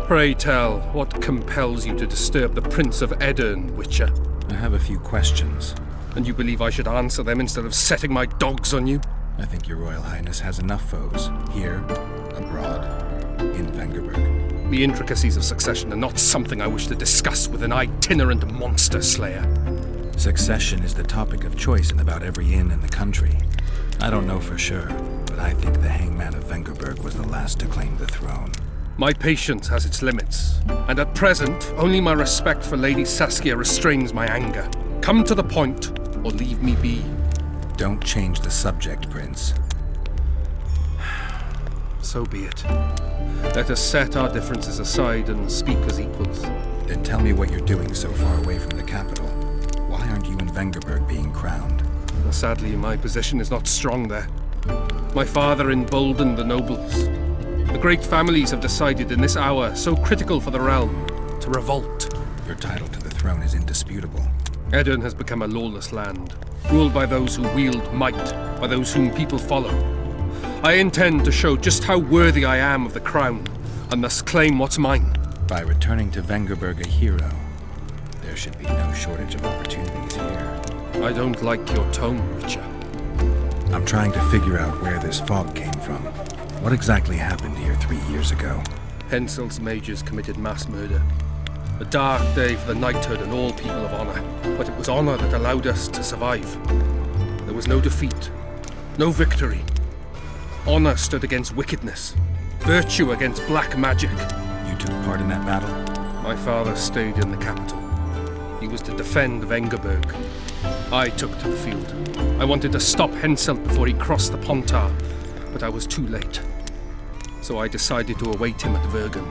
Pray tell, what compels you to disturb the Prince of Edirn, Witcher? I have a few questions. And you believe I should answer them instead of setting my dogs on you? I think your Royal Highness has enough foes, here, abroad, in Vengerberg. The intricacies of succession are not something I wish to discuss with an itinerant monster slayer. Succession is the topic of choice in about every inn in the country. I don't know for sure, but I think the hangman of Vengerberg was the last to claim the throne. My patience has its limits, and at present, only my respect for Lady Saskia restrains my anger. Come to the point, or leave me be. Don't change the subject, Prince. So be it. Let us set our differences aside and speak as equals. Then tell me what you're doing so far away from the capital. Why aren't you in Vengerberg being crowned? Sadly, my position is not strong there. My father emboldened the nobles. The great families have decided in this hour, so critical for the realm, to revolt. Your title to the throne is indisputable. Edirn has become a lawless land, ruled by those who wield might, by those whom people follow. I intend to show just how worthy I am of the crown, and thus claim what's mine. By returning to Vengerberg a hero, there should be no shortage of opportunities here. I don't like your tone, Witcher. I'm trying to figure out where this fog came from. What exactly happened here 3 years ago? Henselt's mages committed mass murder. A dark day for the knighthood and all people of honor. But it was honor that allowed us to survive. There was no defeat, no victory. Honor stood against wickedness, virtue against black magic. You took part in that battle? My father stayed in the capital. He was to defend Vengerberg. I took to the field. I wanted to stop Henselt before he crossed the Pontar, but I was too late. So I decided to await him at Vergen.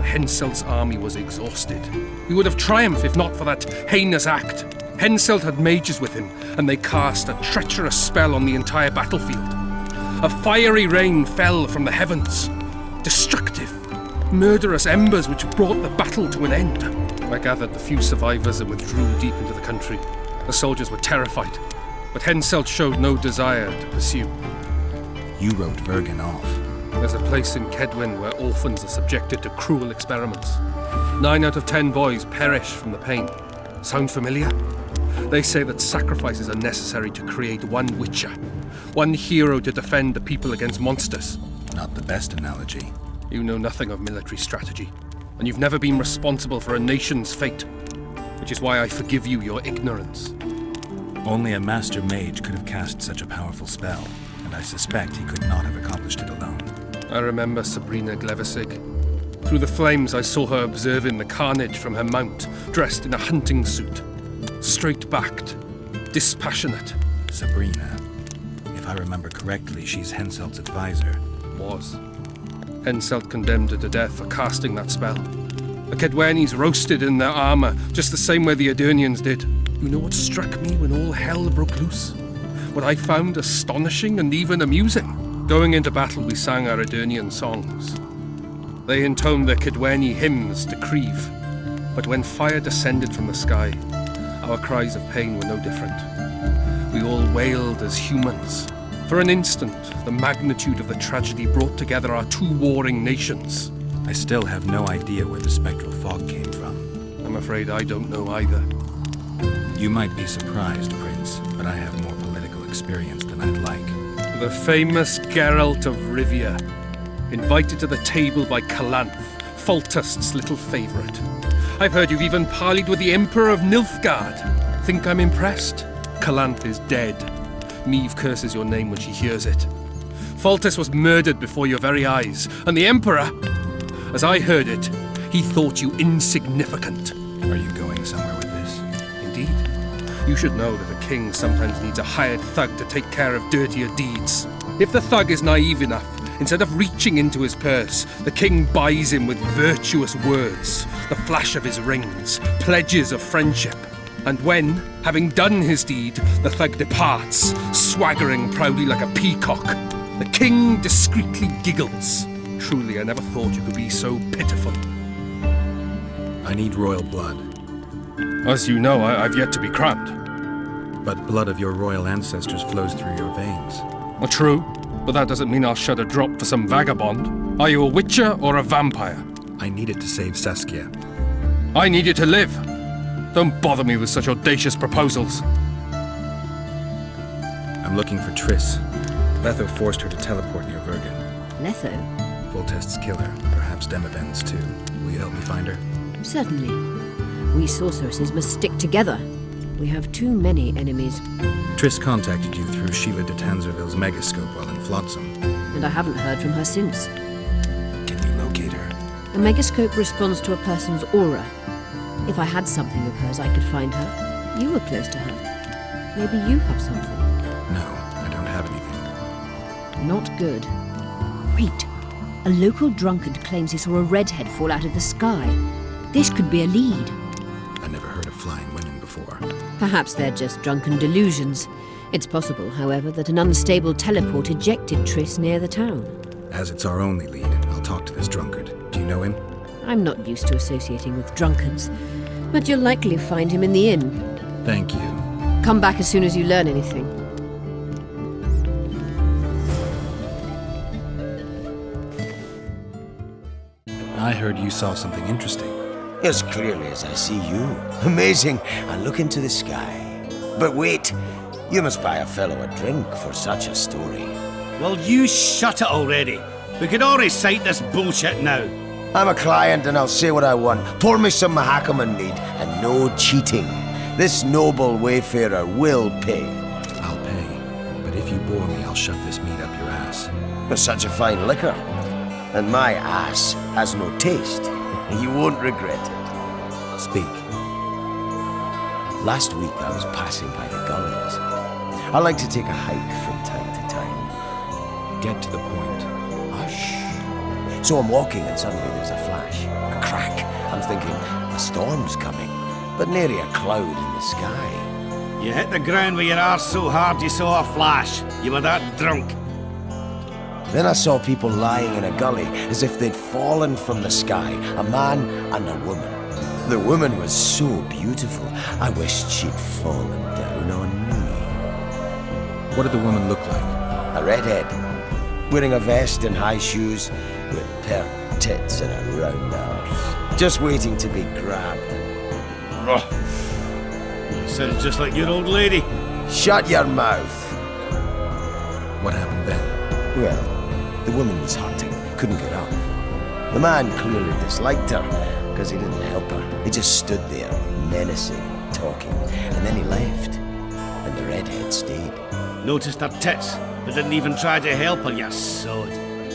Henselt's army was exhausted. We would have triumphed if not for that heinous act. Henselt had mages with him, and they cast a treacherous spell on the entire battlefield. A fiery rain fell from the heavens. Destructive, murderous embers which brought the battle to an end. I gathered the few survivors and withdrew deep into the country. The soldiers were terrified, but Henselt showed no desire to pursue. You wrote Vergen off. There's a place in Kedwin where orphans are subjected to cruel experiments. 9 out of 10 boys perish from the pain. Sound familiar? They say that sacrifices are necessary to create one Witcher, one hero to defend the people against monsters. Not the best analogy. You know nothing of military strategy, and you've never been responsible for a nation's fate, which is why I forgive you your ignorance. Only a master mage could have cast such a powerful spell, and I suspect he could not have accomplished it alone. I remember Sabrina Glevesig. Through the flames, I saw her observing the carnage from her mount, dressed in a hunting suit. Straight-backed, dispassionate. Sabrina. If I remember correctly, she's Henselt's advisor. Was. Henselt condemned her to death for casting that spell. The Kedwenis roasted in their armor, just the same way the Edirnians did. You know what struck me when all hell broke loose? What I found astonishing and even amusing? Going into battle, we sang our Edirnian songs. They intoned their Kedweni hymns to Creve. But when fire descended from the sky, our cries of pain were no different. We all wailed as humans. For an instant, the magnitude of the tragedy brought together our two warring nations. I still have no idea where the spectral fog came from. I'm afraid I don't know either. You might be surprised, Prince, but I have more political experience than I'd like. The famous Geralt of Rivia, invited to the table by Calanth, Foltest's little favourite. I've heard you've even parleyed with the Emperor of Nilfgaard. Think I'm impressed? Calanth is dead. Meve curses your name when she hears it. Foltest was murdered before your very eyes, and the Emperor, as I heard it, he thought you insignificant. Are you going somewhere with this? Indeed. You should know that a king sometimes needs a hired thug to take care of dirtier deeds. If the thug is naive enough, instead of reaching into his purse, the king buys him with virtuous words, the flash of his rings, pledges of friendship. And when, having done his deed, the thug departs, swaggering proudly like a peacock, the king discreetly giggles. Truly, I never thought you could be so pitiful. I need royal blood. As you know, I've yet to be crowned. But blood of your royal ancestors flows through your veins. Well, true, but that doesn't mean I'll shed a drop for some vagabond. Are you a witcher or a vampire? I need it to save Saskia. I need you to live. Don't bother me with such audacious proposals. I'm looking for Triss. Letho forced her to teleport near Vergen. Letho? Foltest's killer, perhaps Demavend's too. Will you help me find her? Certainly. We sorceresses must stick together. We have too many enemies. Triss contacted you through Sheila de Tanzerville's megascope while in Flotsam. And I haven't heard from her since. Can you locate her? A megascope responds to a person's aura. If I had something of hers, I could find her. You were close to her. Maybe you have something. No, I don't have anything. Not good. Wait. A local drunkard claims he saw a redhead fall out of the sky. This could be a lead. I never heard of flying women before. Perhaps they're just drunken delusions. It's possible, however, that an unstable teleport ejected Triss near the town. As it's our only lead, I'll talk to this drunkard. Do you know him? I'm not used to associating with drunkards, but you'll likely find him in the inn. Thank you. Come back as soon as you learn anything. I heard you saw something interesting. As clearly as I see you. Amazing. I look into the sky. But wait, you must buy a fellow a drink for such a story. Well, you shut it already. We could all recite this bullshit now. I'm a client and I'll say what I want. Pour me some Mahakaman mead and no cheating. This noble wayfarer will pay. I'll pay, but if you bore me, I'll shove this meat up your ass. But such a fine liquor. And my ass has no taste. You won't regret it. Speak. Last week I was passing by the gullies. I like to take a hike from time to time. Get to the point. Hush. So I'm walking and suddenly there's a flash, a crack. I'm thinking, a storm's coming, but nary a cloud in the sky. You hit the ground with your arse so hard you saw a flash. You were that drunk. Then I saw people lying in a gully as if they'd fallen from the sky, a man and a woman. The woman was so beautiful, I wished she'd fallen down on me. What did the woman look like? A redhead, wearing a vest and high shoes, with pert tits and a round arse, just waiting to be grabbed. Sounds just like your old lady. Shut your mouth! What happened then? Well, the woman was hurting, couldn't get up. The man clearly disliked her, because he didn't help her. He just stood there, menacing, talking, and then he left. And the redhead stayed. Noticed her tits, but didn't even try to help her, you sod.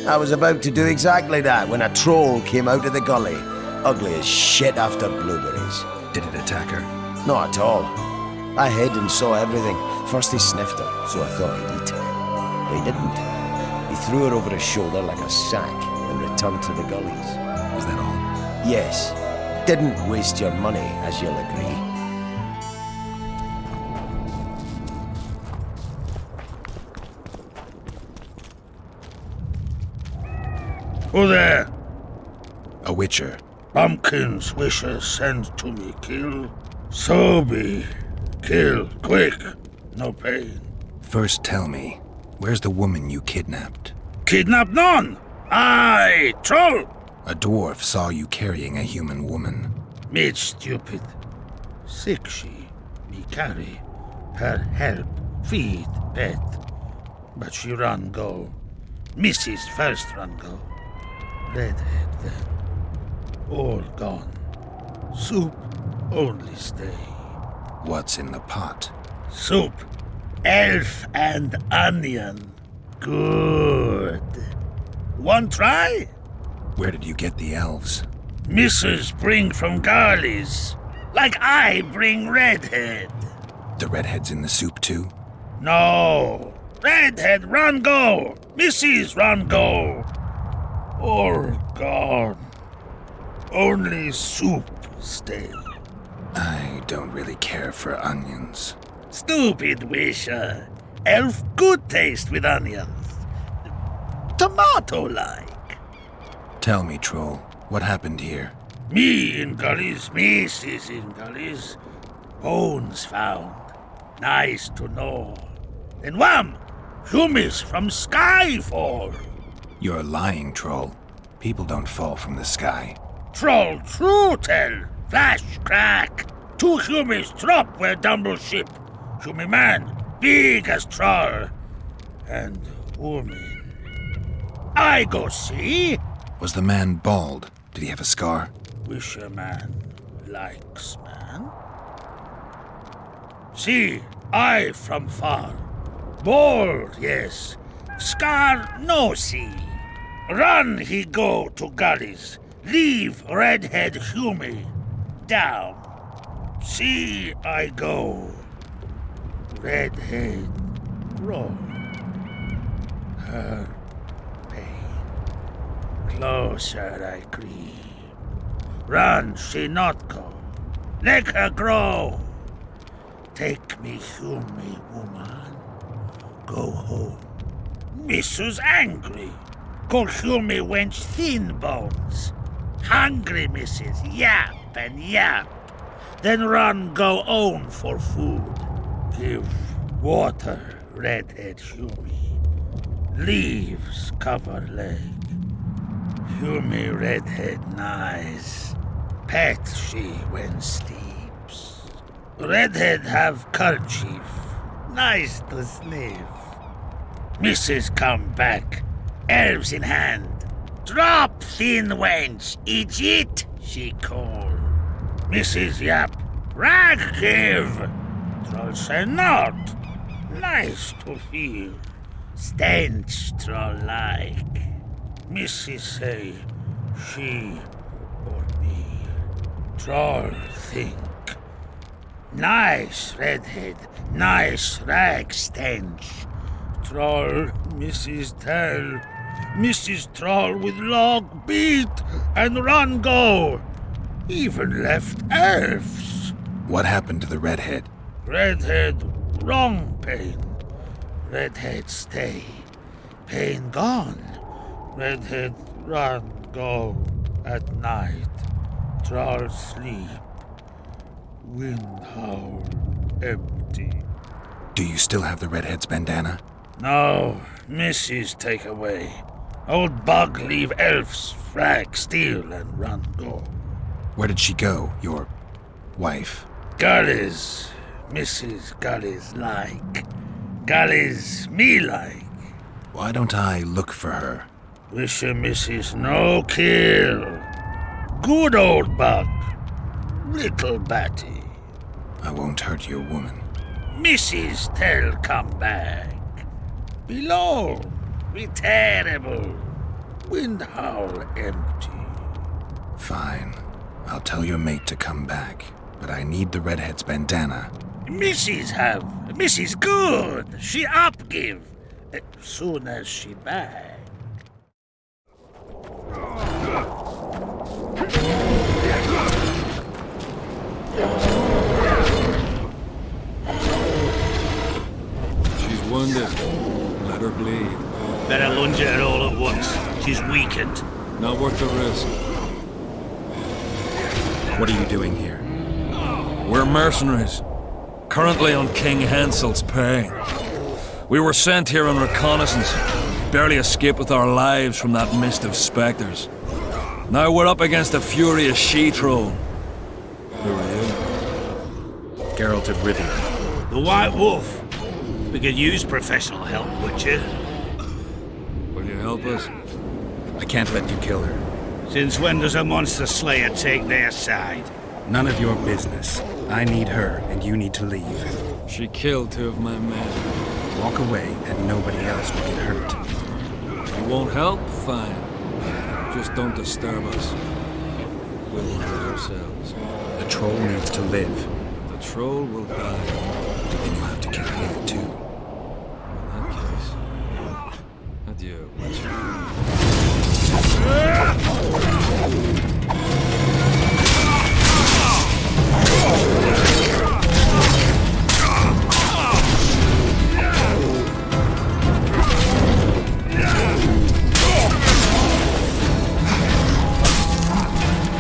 I was about to do exactly that when a troll came out of the gully, ugly as shit after blueberries. Did it attack her? Not at all. I hid and saw everything. First he sniffed her, so I thought he'd eat her. But he didn't. He threw her over his shoulder like a sack and returned to the gullies. Was that all? Yes. Didn't waste your money, as you'll agree. Who there? A witcher. Pumpkin's wishes sent to me kill. So be. Kill, quick. No pain. First tell me, where's the woman you kidnapped? Kidnap none! I, troll! A dwarf saw you carrying a human woman. Made stupid. Sick she, me carry. Her help, feed, pet. But she run go. Mrs. first run go. Redhead then. All gone. Soup only stay. What's in the pot? Soup. Elf and onion. Good. One try? Where did you get the elves? Mrs. bring from Garley's. Like I bring Redhead. The redhead's in the soup too? No. Redhead run go. Mrs. run go. All gone. Only soup stay. I don't really care for onions. Stupid wisher. Elf good taste with onions. Tomato-like. Tell me, troll, what happened here? Me in gullies, Mrs. in gullies. Bones found. Nice to know. Then wham! Hummus from sky fall. You're lying, troll. People don't fall from the sky. Troll true tell. Flash, crack. 2 humies drop where dumble ship. Humie man, big as troll. And woman. I go see. Was the man bald? Did he have a scar? Wish a man likes man. See, I from far. Bold, yes. Scar no see. Run he go to gullies. Leave redhead humie down. See I go. Redhead grow. Her pain. Closer I creep. Run she not go. Let her grow. Take me humie woman. Go home. Missus angry. Call humie wench thin bones. Hungry missus yap and yap. Then run go own for food. Give water redhead humie. Leaves cover leg. Humie redhead nice. Pet she when sleeps. Redhead have kerchief. Nice to sniff. Mrs. come back. Elves in hand. Drop thin wench. Idiot, she call. Mrs. yap. Rag give. Troll say not. Nice to feel. Stench troll like. Mrs. say she or me. Troll think. Nice redhead. Nice rag stench. Troll, Mrs. tell. Mrs. Troll with log beat and run go. Even left elves. What happened to the redhead? Redhead wrong pain. Redhead stay. Pain gone. Redhead run go at night. Troll sleep. Wind howl empty. Do you still have the redhead's bandana? No, Mrs. take away. Old bug leave elves frag steal and run go. Where did she go, your wife? Gullies, Mrs. Gullies like. Gullies me like. Why don't I look for her? Wish a Mrs. no kill. Good old bug. Little batty. I won't hurt your woman. Mrs. tell come back. Below, be terrible. Wind howl empty. Fine. I'll tell your mate to come back, but I need the redhead's bandana. Mrs. have. Mrs. good. She up give. Soon as she back. She's wounded. Let her bleed. Better lunge at her all at once. She's weakened. Not worth the risk. What are you doing here? We're mercenaries. Currently on King Hensel's pay. We were sent here on reconnaissance. Barely escaped with our lives from that mist of specters. Now we're up against a furious she-troll. Who are you? Geralt of Rivia. The White Wolf. We could use professional help, would you? Will you help us? I can't let you kill her. Since when does a monster slayer take their side? None of your business. I need her, and you need to leave. She killed 2 of my men. Walk away, and nobody else will get hurt. You won't help? Fine. Just don't disturb us. We'll hurt ourselves. The troll needs to live. The troll will die. Then you'll have to kill me, too. In that case... Adieu, Witcher.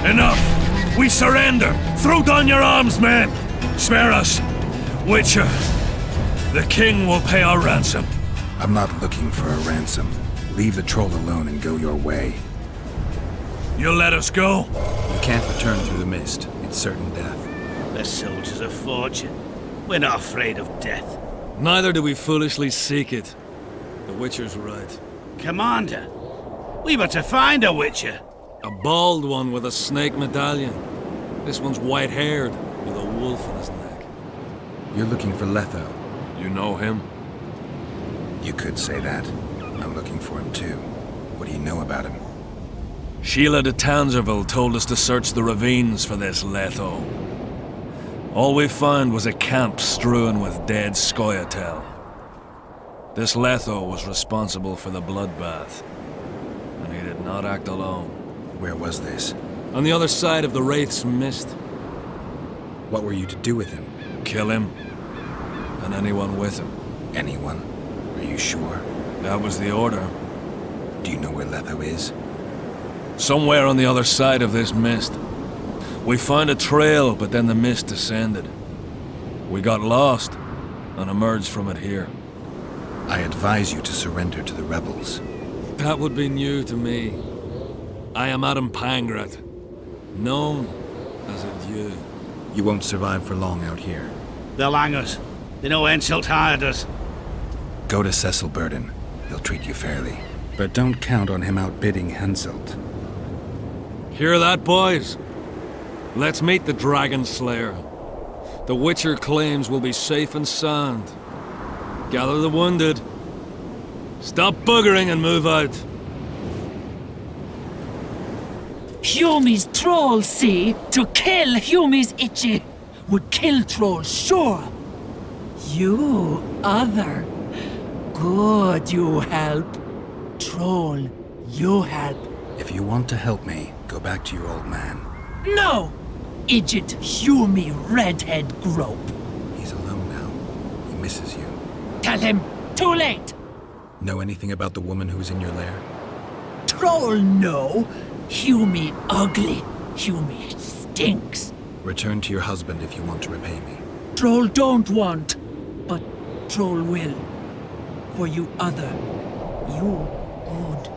Enough! We surrender! Throw down your arms, men! Spare us! Witcher, the king will pay our ransom. I'm not looking for a ransom. Leave the troll alone and go your way. You'll let us go? You can't return through the mist. It's certain death. The soldiers of fortune. We're not afraid of death. Neither do we foolishly seek it. The Witcher's right. Commander, we were to find a Witcher. A bald one with a snake medallion. This one's white-haired, with a wolf on his neck. You're looking for Letho. You know him? You could say that. I'm looking for him too. What do you know about him? Sheila de Tanserville told us to search the ravines for this Letho. All we found was a camp strewn with dead Scoia'tael. This Letho was responsible for the bloodbath, and he did not act alone. Where was this? On the other side of the Wraith's mist. What were you to do with him? Kill him, and anyone with him. Anyone? Are you sure? That was the order. Do you know where Letho is? Somewhere on the other side of this mist. We found a trail, but then the mist descended. We got lost, and emerged from it here. I advise you to surrender to the rebels. That would be new to me. I am Adam Pangratt, known as a Dieu. You won't survive for long out here. They'll hang us. They know Henselt hired us. Go to Skalen Burdon. He'll treat you fairly. But don't count on him outbidding Henselt. Hear that, boys? Let's meet the Dragon Slayer. The Witcher claims we'll be safe and sound. Gather the wounded. Stop buggering and move out. Humi's troll, see? To kill Humi's itchy would kill trolls, sure. You, other. Good, you help. Troll, you help. If you want to help me, go back to your old man. No! Idjit Humi redhead grope. He's alone now. He misses you. Tell him, too late. Know anything about the woman who's in your lair? Troll, no. Humi ugly. Humi stinks. Return to your husband if you want to repay me. Troll don't want, but Troll will. For you other. You good.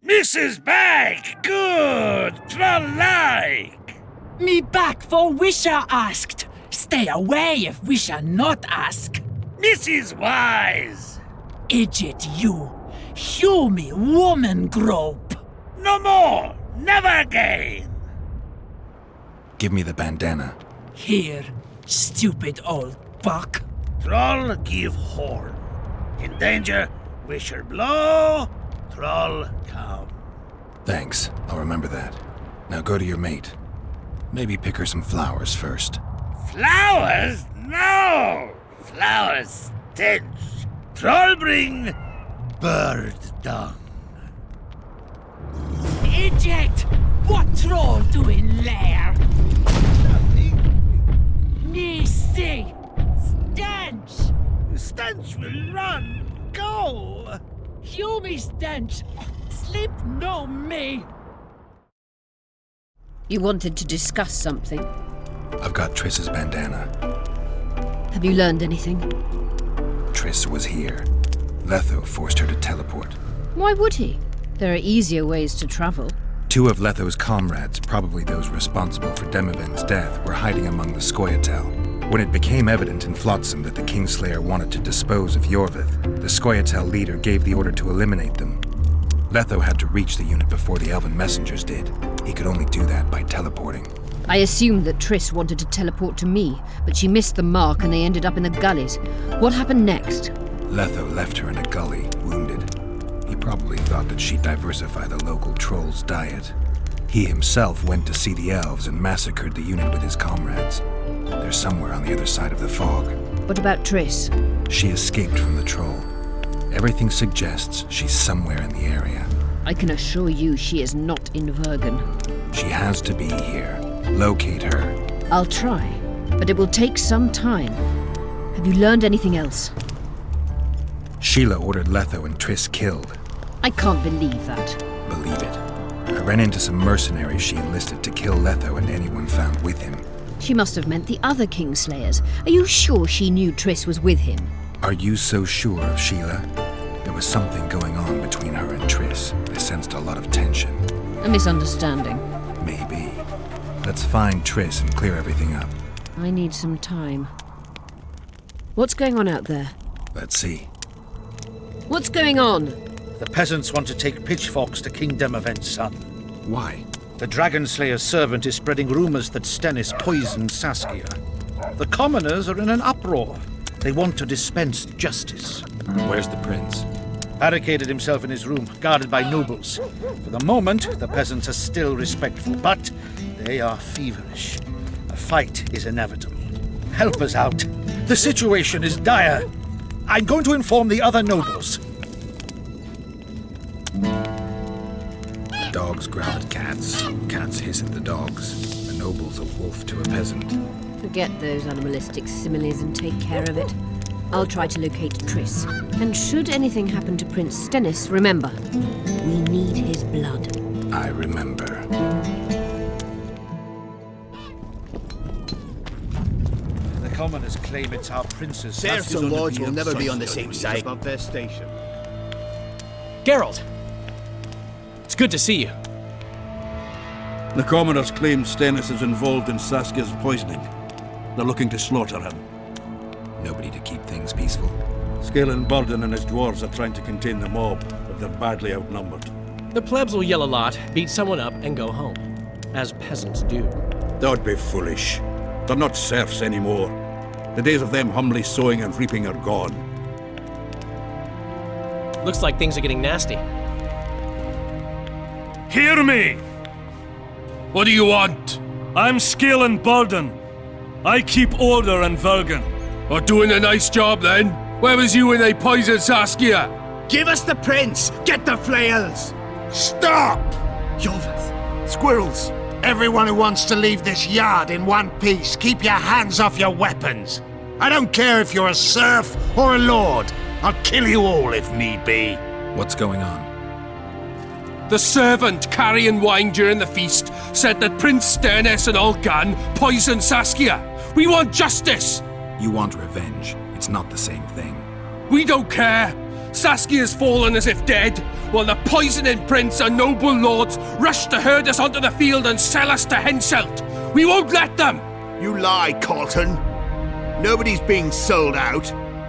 Mrs. Bag! Good! Troll-like! Me back for Wisha asked. Stay away if Wisha not ask. Mrs. Wise! Idjit you. Humi woman grope. No more! Never again! Give me the bandana. Here, stupid old buck. Troll give horn. In danger, wisher blow, troll come. Thanks. I'll remember that. Now go to your mate. Maybe pick her some flowers first. Flowers? No! Flowers stench. Troll bring bird dung. Idjit! What troll doing there? Nothing. Me see. Stench! Stench will run. Go! Humi stench! Sleep no me! You wanted to discuss something. I've got Triss's bandana. Have you learned anything? Triss was here. Letho forced her to teleport. Why would he? There are easier ways to travel. Two of Letho's comrades, probably those responsible for Demoven's death, were hiding among the Scoia'tael. When it became evident in Flotsam that the Kingslayer wanted to dispose of Iorveth, the Scoia'tael leader gave the order to eliminate them. Letho had to reach the unit before the elven messengers did. He could only do that by teleporting. I assumed that Triss wanted to teleport to me, but she missed the mark and they ended up in the gullies. What happened next? Letho left her in a gully, wounded. He probably thought that she'd diversify the local trolls' diet. He himself went to see the elves and massacred the unit with his comrades. They're somewhere on the other side of the fog. What about Triss? She escaped from the troll. Everything suggests she's somewhere in the area. I can assure you she is not in Vergen. She has to be here. Locate her. I'll try, but it will take some time. Have you learned anything else? Sheila ordered Letho and Triss killed. I can't believe that. Believe it. I ran into some mercenaries she enlisted to kill Letho and anyone found with him. She must have meant the other Kingslayers. Are you sure she knew Triss was with him? Are you so sure of Sheila? There was was something going on between her and Triss. I sensed a lot of tension. A misunderstanding. Maybe. Let's find Triss and clear everything up. I need some time. What's going on out there? Let's see. What's going on? The peasants want to take pitchforks to King Demavend's son. Why? The Dragon Slayer's servant is spreading rumors that Stennis poisoned Saskia. The commoners are in an uproar. They want to dispense justice. Where's the prince? Barricaded himself in his room, guarded by nobles. For the moment, the peasants are still respectful, but they are feverish. A fight is inevitable. Help us out. The situation is dire. I'm going to inform the other nobles. The dogs growl at cats. Cats hiss at the dogs. The noble's a wolf to a peasant. Forget those animalistic similes and take care of it. I'll try to locate Triss. And should anything happen to Prince Stennis, remember, we need his blood. I remember. The commoners claim it's our prince's. Serfs and lords will never be on the same side. Above their station. Geralt! It's good to see you. The commoners claim Stennis is involved in Saskia's poisoning. They're looking to slaughter him. Nobody to keep things peaceful. Skalen Burdon and his dwarves are trying to contain the mob, but they're badly outnumbered. The plebs will yell a lot, beat someone up, and go home. As peasants do. That'd be foolish. They're not serfs anymore. The days of them humbly sowing and reaping are gone. Looks like things are getting nasty. Hear me! What do you want? I'm Skalen Burdon. I keep order in Vergen. Are doing a nice job then? Where was you when they poisoned Saskia? Give us the prince! Get the flails! Stop! Iorveth! Squirrels! Everyone who wants to leave this yard in one piece, keep your hands off your weapons. I don't care if you're a serf or a lord. I'll kill you all if need be. What's going on? The servant carrying wine during the feast said that Prince Stennis and Olgan poisoned Saskia. We want justice! You want revenge. It's not the same thing. We don't care. Saskia's fallen as if dead, while the poisoning prince and noble lords rush to herd us onto the field and sell us to Henselt. We won't let them! You lie, Colton. Nobody's being sold out.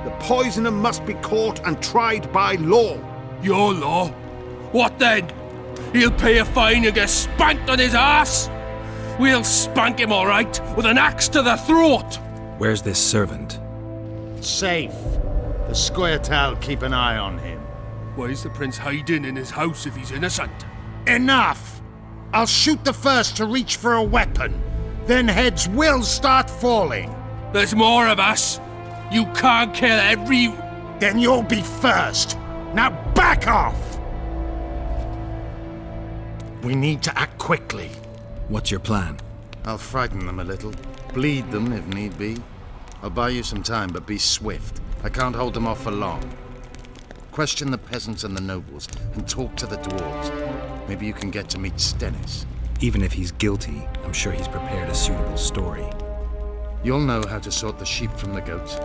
The poisoner must be caught and tried by law. Your law? What then? He'll pay a fine and get spanked on his ass? We'll spank him all right, with an axe to the throat! Where's this servant? Safe. The Scoia'tael keep an eye on him. Why is the prince hiding in his house if he's innocent? Enough! I'll shoot the first to reach for a weapon. Then heads will start falling. There's more of us. You can't kill every... Then you'll be first. Now back off! We need to act quickly. What's your plan? I'll frighten them a little. Bleed them if need be. I'll buy you some time, but be swift. I can't hold them off for long. Question the peasants and the nobles, and talk to the dwarves. Maybe you can get to meet Stennis. Even if he's guilty, I'm sure he's prepared a suitable story. You'll know how to sort the sheep from the goats.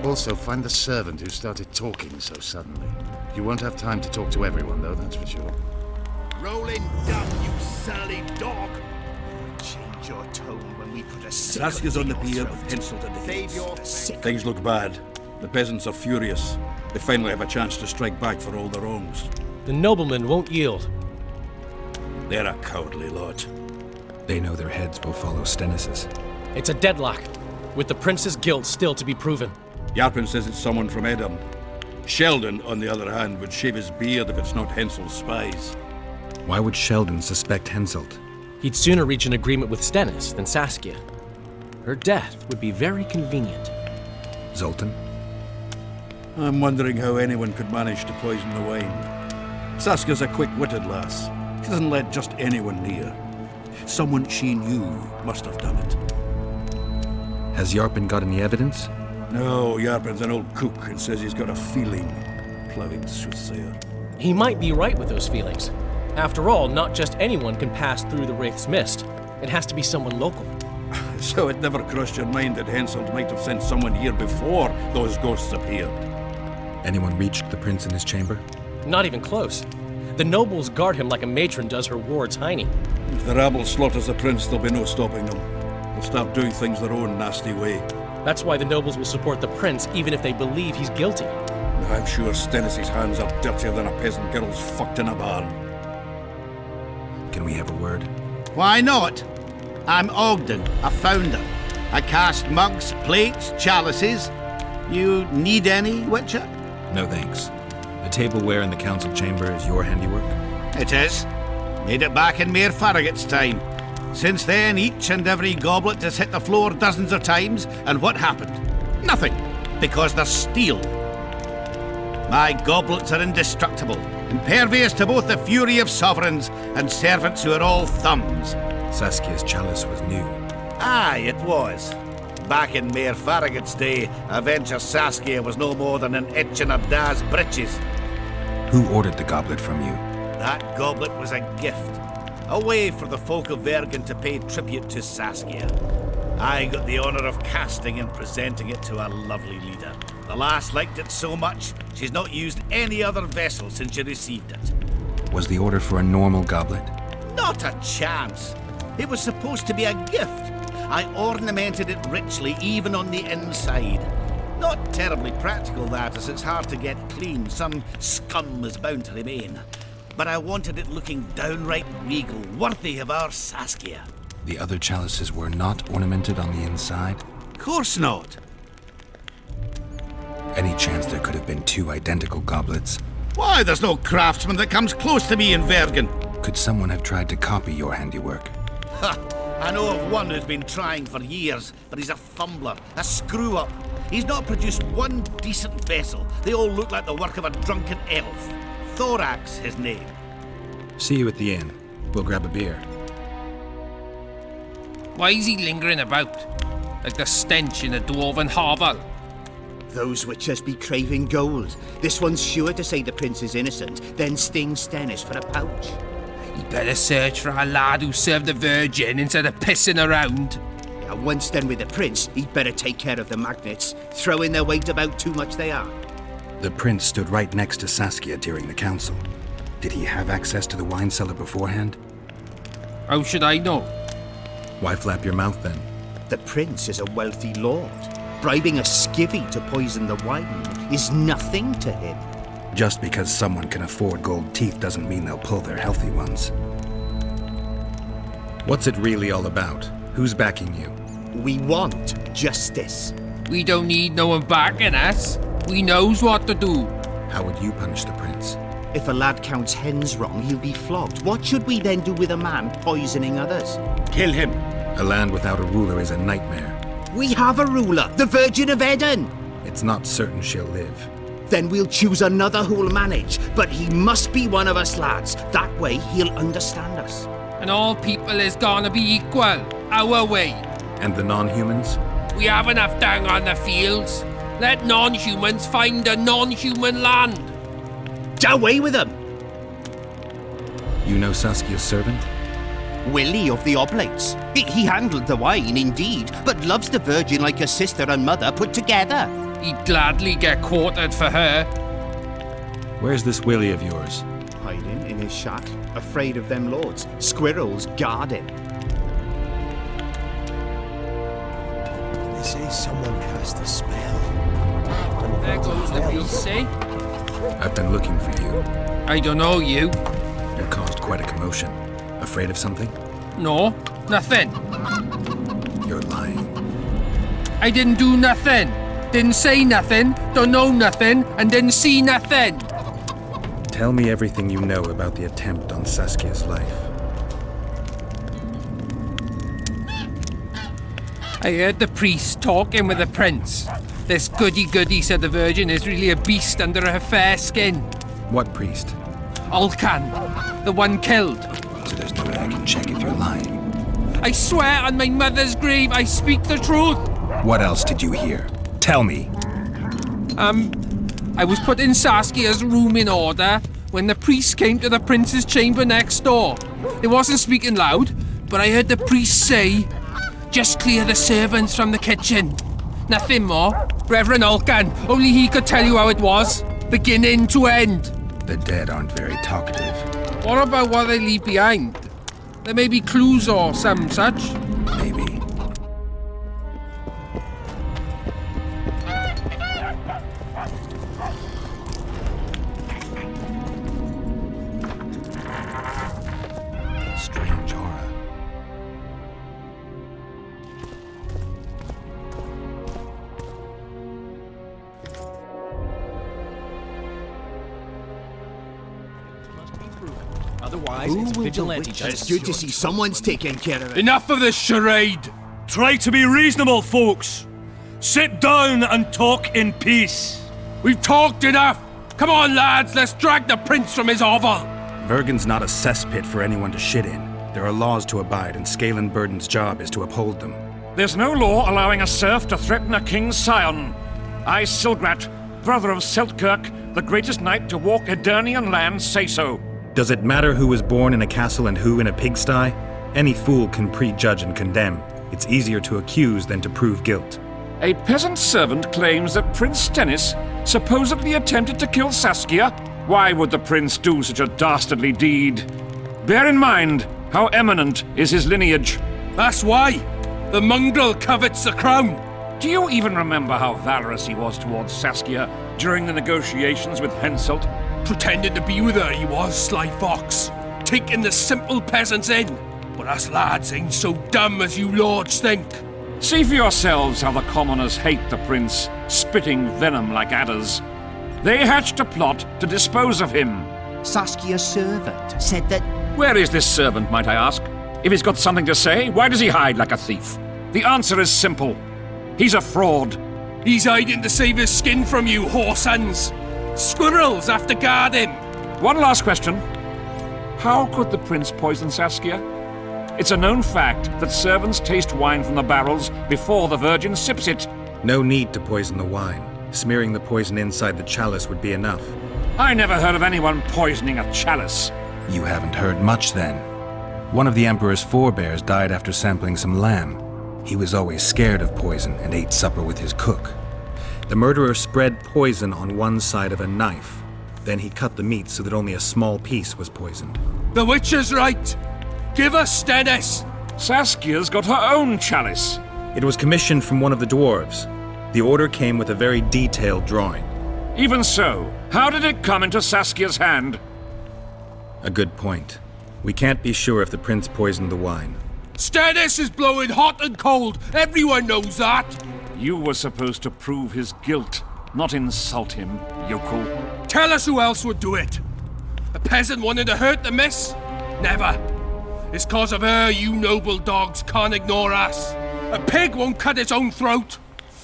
Also, find the servant who started talking so suddenly. You won't have time to talk to everyone, though, that's for sure. Rolling down, you surly dog! Change your tone when we put a Saskia's on the pier with Henselt and the Save gates. your sick. Things look bad. The peasants are furious. They finally have a chance to strike back for all their wrongs. The noblemen won't yield. They're a cowardly lot. They know their heads will follow Stennis's. It's a deadlock, with the prince's guilt still to be proven. Yarpen says it's someone from Edom. Sheldon, on the other hand, would shave his beard if it's not Henselt's spies. Why would Sheldon suspect Henselt? He'd sooner reach an agreement with Stennis than Saskia. Her death would be very convenient. Zoltan? I'm wondering how anyone could manage to poison the wine. Saskia's a quick-witted lass. She doesn't let just anyone near. Someone she knew must have done it. Has Yarpen got any evidence? No, Yarpen's an old cook and says he's got a feeling. Ploughing soothsayer. He might be right with those feelings. After all, not just anyone can pass through the Wraith's mist. It has to be someone local. So it never crossed your mind that Henselt might have sent someone here before those ghosts appeared? Anyone reached the prince in his chamber? Not even close. The nobles guard him like a matron does her ward's hiney. If the rabble slaughters the prince, there'll be no stopping them. They'll start doing things their own nasty way. That's why the nobles will support the prince even if they believe he's guilty. I'm sure Stennis' hands are dirtier than a peasant girl's fucked in a barn. Can we have a word? Why not? I'm Ogden, a founder. I cast mugs, plates, chalices. You need any, Witcher? No thanks. The tableware in the council chamber is your handiwork? It is. Made it back in Mayor Farragut's time. Since then, each and every goblet has hit the floor dozens of times, and what happened? Nothing, because they're steel. My goblets are indestructible, impervious to both the fury of sovereigns and servants who are all thumbs. Saskia's chalice was new. Aye, it was. Back in Mayor Farragut's day, a venture Saskia was no more than an itch in her da's breeches. Who ordered the goblet from you? That goblet was a gift. A way for the folk of Vergen to pay tribute to Saskia. I got the honour of casting and presenting it to our lovely leader. The lass liked it so much, she's not used any other vessel since she received it. Was the order for a normal goblet? Not a chance. It was supposed to be a gift. I ornamented it richly, even on the inside. Not terribly practical, that, as it's hard to get clean. Some scum is bound to remain. But I wanted it looking downright regal, worthy of our Saskia. The other chalices were not ornamented on the inside? Course not. Any chance there could have been two identical goblets? Why, there's no craftsman that comes close to me in Vergen. Could someone have tried to copy your handiwork? Ha! I know of one who's been trying for years, but he's a fumbler, a screw-up. He's not produced one decent vessel. They all look like the work of a drunken elf. Thorax, his name. See you at the inn. We'll grab a beer. Why is he lingering about? Like the stench in a dwarven hovel? Those witches be craving gold. This one's sure to say the prince is innocent, then sting Stennis for a pouch. You better search for a lad who served the Vergen instead of pissing around. Yeah, once done with the prince, he'd better take care of the magnets. Throwing their weight about too much they are. The prince stood right next to Saskia during the council. Did he have access to the wine cellar beforehand? How should I know? Why flap your mouth then? The prince is a wealthy lord. Bribing a skivvy to poison the wine is nothing to him. Just because someone can afford gold teeth doesn't mean they'll pull their healthy ones. What's it really all about? Who's backing you? We want justice. We don't need no one backing us. We knows what to do. How would you punish the prince? If a lad counts hens wrong, he'll be flogged. What should we then do with a man poisoning others? Kill him. A land without a ruler is a nightmare. We have a ruler, the Virgin of Eden. It's not certain she'll live. Then we'll choose another who'll manage, but he must be one of us lads. That way he'll understand us. And all people is gonna be equal, our way. And the non-humans? We have enough down on the fields. Let non-humans find a non-human land. Away with them! You know Saskia's servant? Willie of the Oblates. He handled the wine, indeed, but loves the Virgin like a sister and mother put together. He'd gladly get quartered for her. Where's this Willie of yours? Hiding in his shack, afraid of them lords. Squirrels guard him. They say someone cast a spell. There goes the beast, see? I've been looking for you. I don't know you. You caused quite a commotion. Afraid of something? No, nothing. You're lying. I didn't do nothing. Didn't say nothing, don't know nothing, and didn't see nothing. Tell me everything you know about the attempt on Saskia's life. I heard the priest talking with the prince. This goody-goody said the Virgin is really a beast under her fair skin. What priest? Alcan, the one killed. So there's no way I can check if you're lying. I swear on my mother's grave I speak the truth. What else did you hear? Tell me. I was putting Saskia's room in order when the priest came to the prince's chamber next door. It wasn't speaking loud, but I heard the priest say, "Just clear the servants from the kitchen." Nothing more. Reverend Alcan, only he could tell you how it was. beginning to end. The dead aren't very talkative. What about what they leave behind? There may be clues or some such. Maybe. Strange aura. Otherwise, it's vigilante justice. It's good to see someone's taking care of it. Enough of this charade! Try to be reasonable, folks. Sit down and talk in peace. We've talked enough! Come on, lads, let's drag the prince from his hovel! Vergen's not a cesspit for anyone to shit in. There are laws to abide, and Skalen Burdon's job is to uphold them. There's no law allowing a serf to threaten a king's scion. I, Silgrat, brother of Seltkirk, the greatest knight to walk Edirnian land, say so. Does it matter who was born in a castle and who in a pigsty? Any fool can prejudge and condemn. It's easier to accuse than to prove guilt. A peasant servant claims that Prince Stennis supposedly attempted to kill Saskia. Why would the prince do such a dastardly deed? Bear in mind how eminent is his lineage. That's why! The mongrel covets the crown! Do you even remember how valorous he was towards Saskia during the negotiations with Henselt? Pretending to be with her, he was, sly fox. Taking the simple peasants in. But us lads ain't so dumb as you lords think. See for yourselves how the commoners hate the prince, spitting venom like adders. They hatched a plot to dispose of him. Saskia's servant said that... Where is this servant, might I ask? If he's got something to say, why does he hide like a thief? The answer is simple. He's a fraud. He's hiding to save his skin from you, whoresons. Squirrels have to guard him. One last question. How could the prince poison Saskia? It's a known fact that servants taste wine from the barrels before the Virgin sips it. No need to poison the wine. Smearing the poison inside the chalice would be enough. I never heard of anyone poisoning a chalice. You haven't heard much then. One of the Emperor's forebears died after sampling some lamb. He was always scared of poison and ate supper with his cook. The murderer spread poison on one side of a knife. Then he cut the meat so that only a small piece was poisoned. The witch is right. Give us Stennis. Saskia's got her own chalice. It was commissioned from one of the dwarves. The order came with a very detailed drawing. Even so, how did it come into Saskia's hand? A good point. We can't be sure if the prince poisoned the wine. Stennis is blowing hot and cold. Everyone knows that. You were supposed to prove his guilt, not insult him, yokel. Tell us who else would do it. A peasant wanted to hurt the miss? Never. It's cause of her you noble dogs can't ignore us. A pig won't cut its own throat.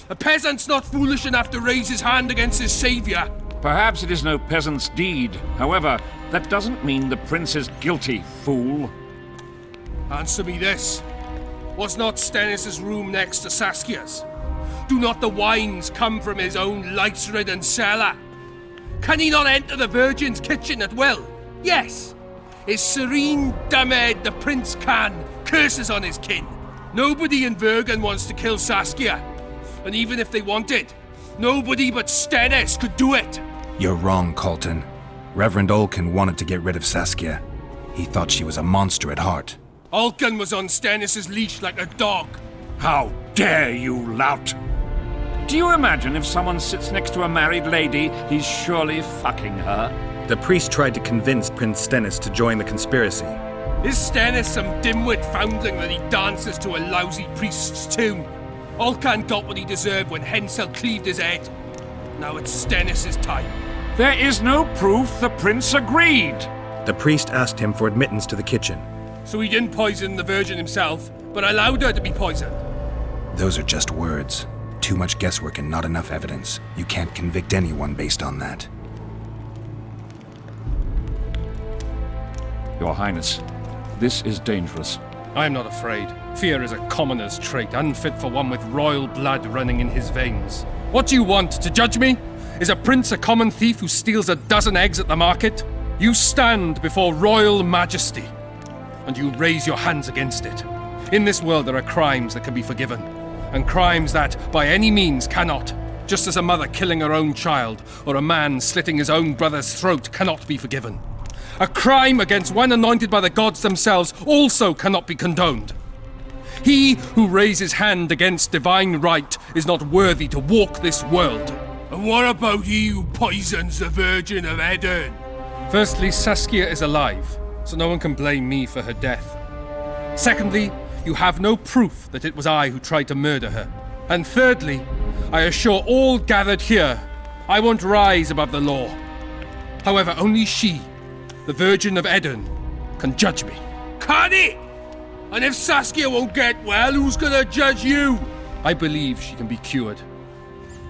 A peasant's not foolish enough to raise his hand against his savior. Perhaps it is no peasant's deed. However, that doesn't mean the prince is guilty, fool. Answer me this. Was not Stennis' room next to Saskia's? Do not the wines come from his own lice-ridden cellar? Can he not enter the Virgin's kitchen at will? Yes. His serene dumbhead, the prince can, curses on his kin. Nobody in Vergen wants to kill Saskia. And even if they wanted, nobody but Stennis could do it. You're wrong, Colton. Reverend Olkin wanted to get rid of Saskia. He thought she was a monster at heart. Olkin was on Stennis' leash like a dog. How dare you, lout! Do you imagine if someone sits next to a married lady, he's surely fucking her? The priest tried to convince Prince Stennis to join the conspiracy. Is Stennis some dimwit foundling that he dances to a lousy priest's tune? Olcan got what he deserved when Henselt cleaved his head. Now it's Stennis' time. There is no proof the prince agreed. The priest asked him for admittance to the kitchen. So he didn't poison the Virgin himself, but allowed her to be poisoned. Those are just words. Too much guesswork and not enough evidence. You can't convict anyone based on that. Your Highness, this is dangerous. I am not afraid. Fear is a commoner's trait, unfit for one with royal blood running in his veins. What do you want, to judge me? Is a prince a common thief who steals a dozen eggs at the market? You stand before royal majesty, and you raise your hands against it. In this world there are crimes that can be forgiven, and crimes that, by any means, cannot. just as a mother killing her own child or a man slitting his own brother's throat cannot be forgiven. A crime against one anointed by the gods themselves also cannot be condoned. He who raises hand against divine right is not worthy to walk this world. And what about he who poisons the Virgin of Edern? Firstly, Saskia is alive, so no one can blame me for her death. Secondly, you have no proof that it was I who tried to murder her. And thirdly, I assure all gathered here, I won't rise above the law. However, only she, the Virgin of Edern, can judge me. Can it? And if Saskia won't get well, who's gonna judge you? I believe she can be cured.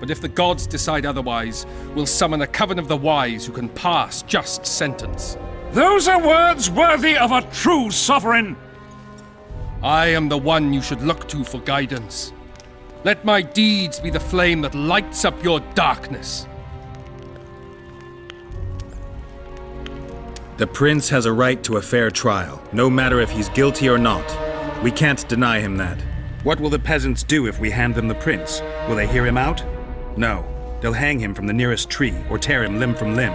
But if the gods decide otherwise, we'll summon a coven of the wise who can pass just sentence. Those are words worthy of a true sovereign! I am the one you should look to for guidance. Let my deeds be the flame that lights up your darkness. The prince has a right to a fair trial, no matter if he's guilty or not. We can't deny him that. What will the peasants do if we hand them the prince? Will they hear him out? No. They'll hang him from the nearest tree or tear him limb from limb.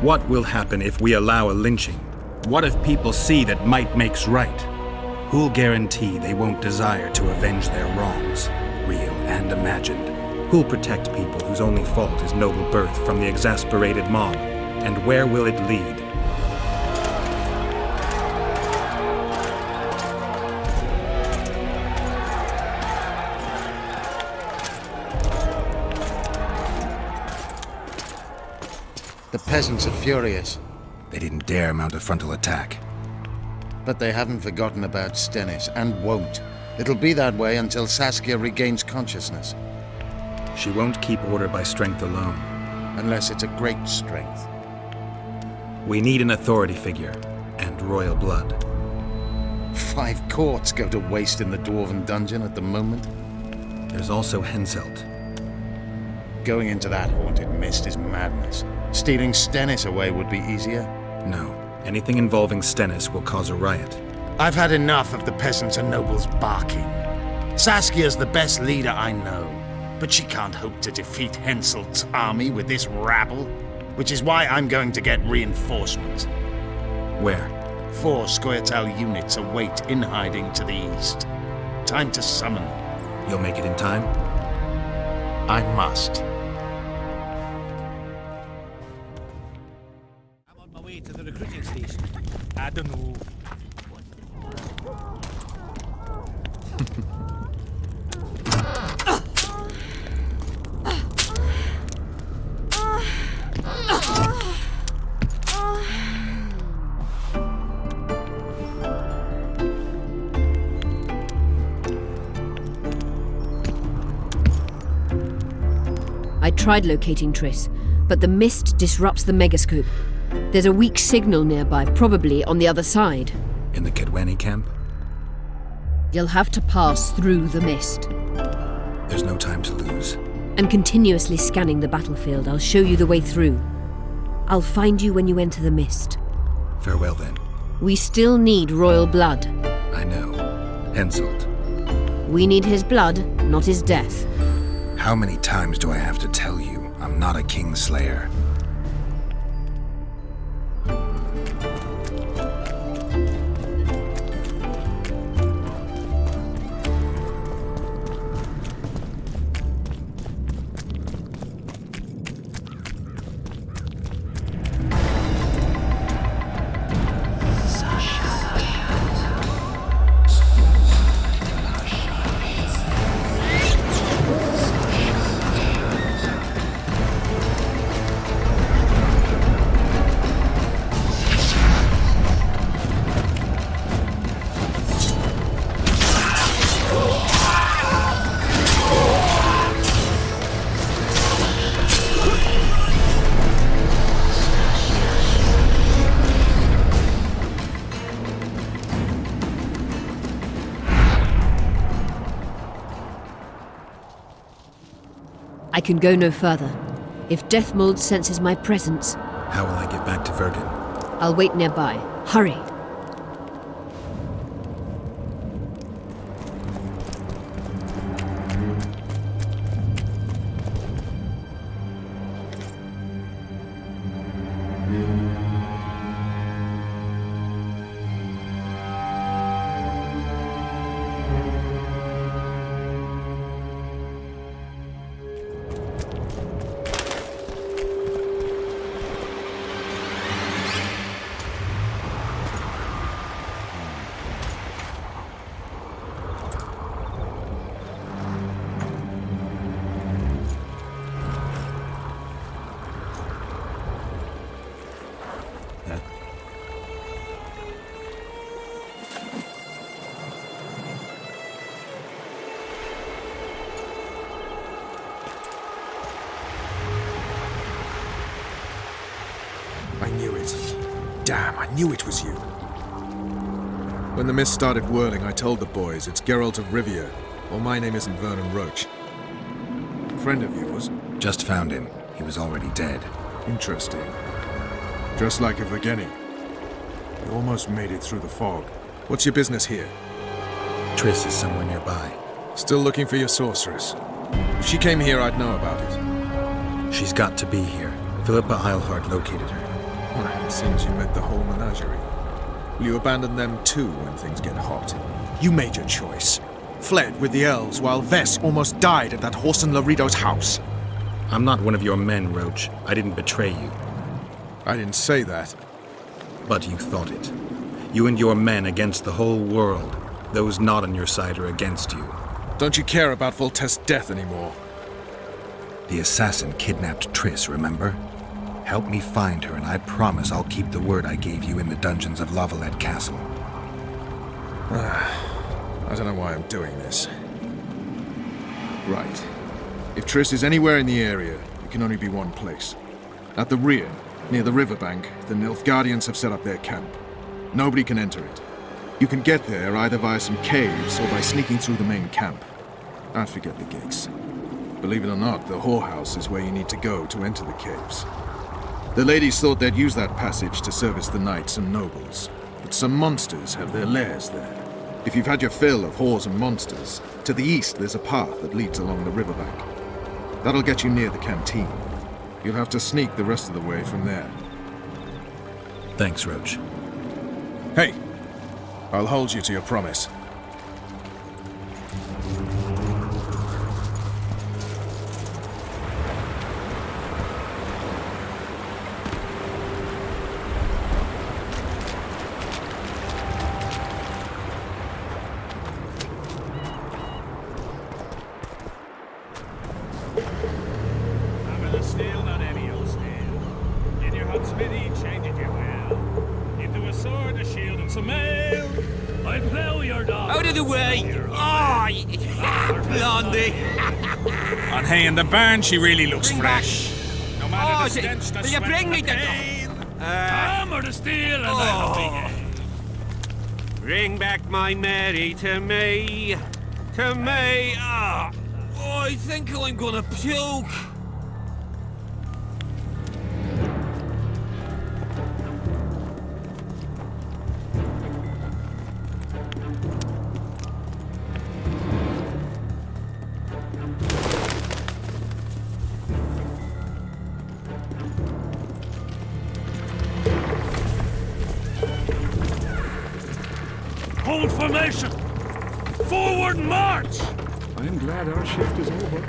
What will happen if we allow a lynching? What if people see that might makes right? Who'll guarantee they won't desire to avenge their wrongs, real and imagined? Who'll protect people whose only fault is noble birth from the exasperated mob? And where will it lead? The peasants are furious. They didn't dare mount a frontal attack. But they haven't forgotten about Stennis, and won't. It'll be that way until Saskia regains consciousness. She won't keep order by strength alone. Unless it's a great strength. We need an authority figure, and royal blood. 5 courts go to waste in the Dwarven dungeon at the moment. There's also Henselt. Going into that haunted mist is madness. Stealing Stennis away would be easier. No. Anything involving Stennis will cause a riot. I've had enough of the peasants and nobles barking. Saskia's the best leader I know, but she can't hope to defeat Henselt's army with this rabble, which is why I'm going to get reinforcements. Where? 4 Scoia'tael units await in hiding to the east. Time to summon them. You'll make it in time? I must. I'm on my way to the recruiting station. I don't know. I tried locating Triss, but the mist disrupts the megascope. There's a weak signal nearby, probably on the other side. In the Kedwani camp? You'll have to pass through the mist. There's no time to lose. And continuously scanning the battlefield, I'll show you the way through. I'll find you when you enter the mist. Farewell, then. We still need royal blood. I know. Henselt. We need his blood, not his death. How many times do I have to tell you I'm not a Kingslayer? I can go no further. If Deathmold senses my presence... How will I get back to Vergen? I'll wait nearby. Hurry! Damn, I knew it was you. When the mist started whirling, I told the boys it's Geralt of Rivia, or my name isn't Vernon Roche. Friend of yours? Just found him. He was already dead. Interesting. Just like a Vergen. You almost made it through the fog. What's your business here? Triss is somewhere nearby. Still looking for your sorceress. If she came here, I'd know about it. She's got to be here. Philippa Eilhart located her. Well, it seems you met the whole menagerie. Will you abandon them too when things get hot? You made your choice. Fled with the elves while Vess almost died at that Horson Laredo's house. I'm not one of your men, Roche. I didn't betray you. I didn't say that. But you thought it. You and your men against the whole world. Those not on your side are against you. Don't you care about Voltest's death anymore? The assassin kidnapped Triss, remember? Help me find her, and I promise I'll keep the word I gave you in the dungeons of Lavalette Castle. I don't know why I'm doing this. Right. If Triss is anywhere in the area, it can only be one place. At the rear, near the riverbank, the Nilfgaardians have set up their camp. Nobody can enter it. You can get there either via some caves or by sneaking through the main camp. I forget the gigs. Believe it or not, the whorehouse is where you need to go to enter the caves. The ladies thought they'd use that passage to service the knights and nobles, but some monsters have their lairs there. If you've had your fill of whores and monsters, to the east there's a path that leads along the riverbank. That'll get you near the canteen. You'll have to sneak the rest of the way from there. Thanks, Roche. Hey! I'll hold you to your promise. The barn, she really looks fresh. No matter the stench, the you bring me Come or the steel, and I'll be Bring back my Mary to me. To me. Oh, I think I'm gonna puke. Hold formation! Forward march! I'm glad our shift is over.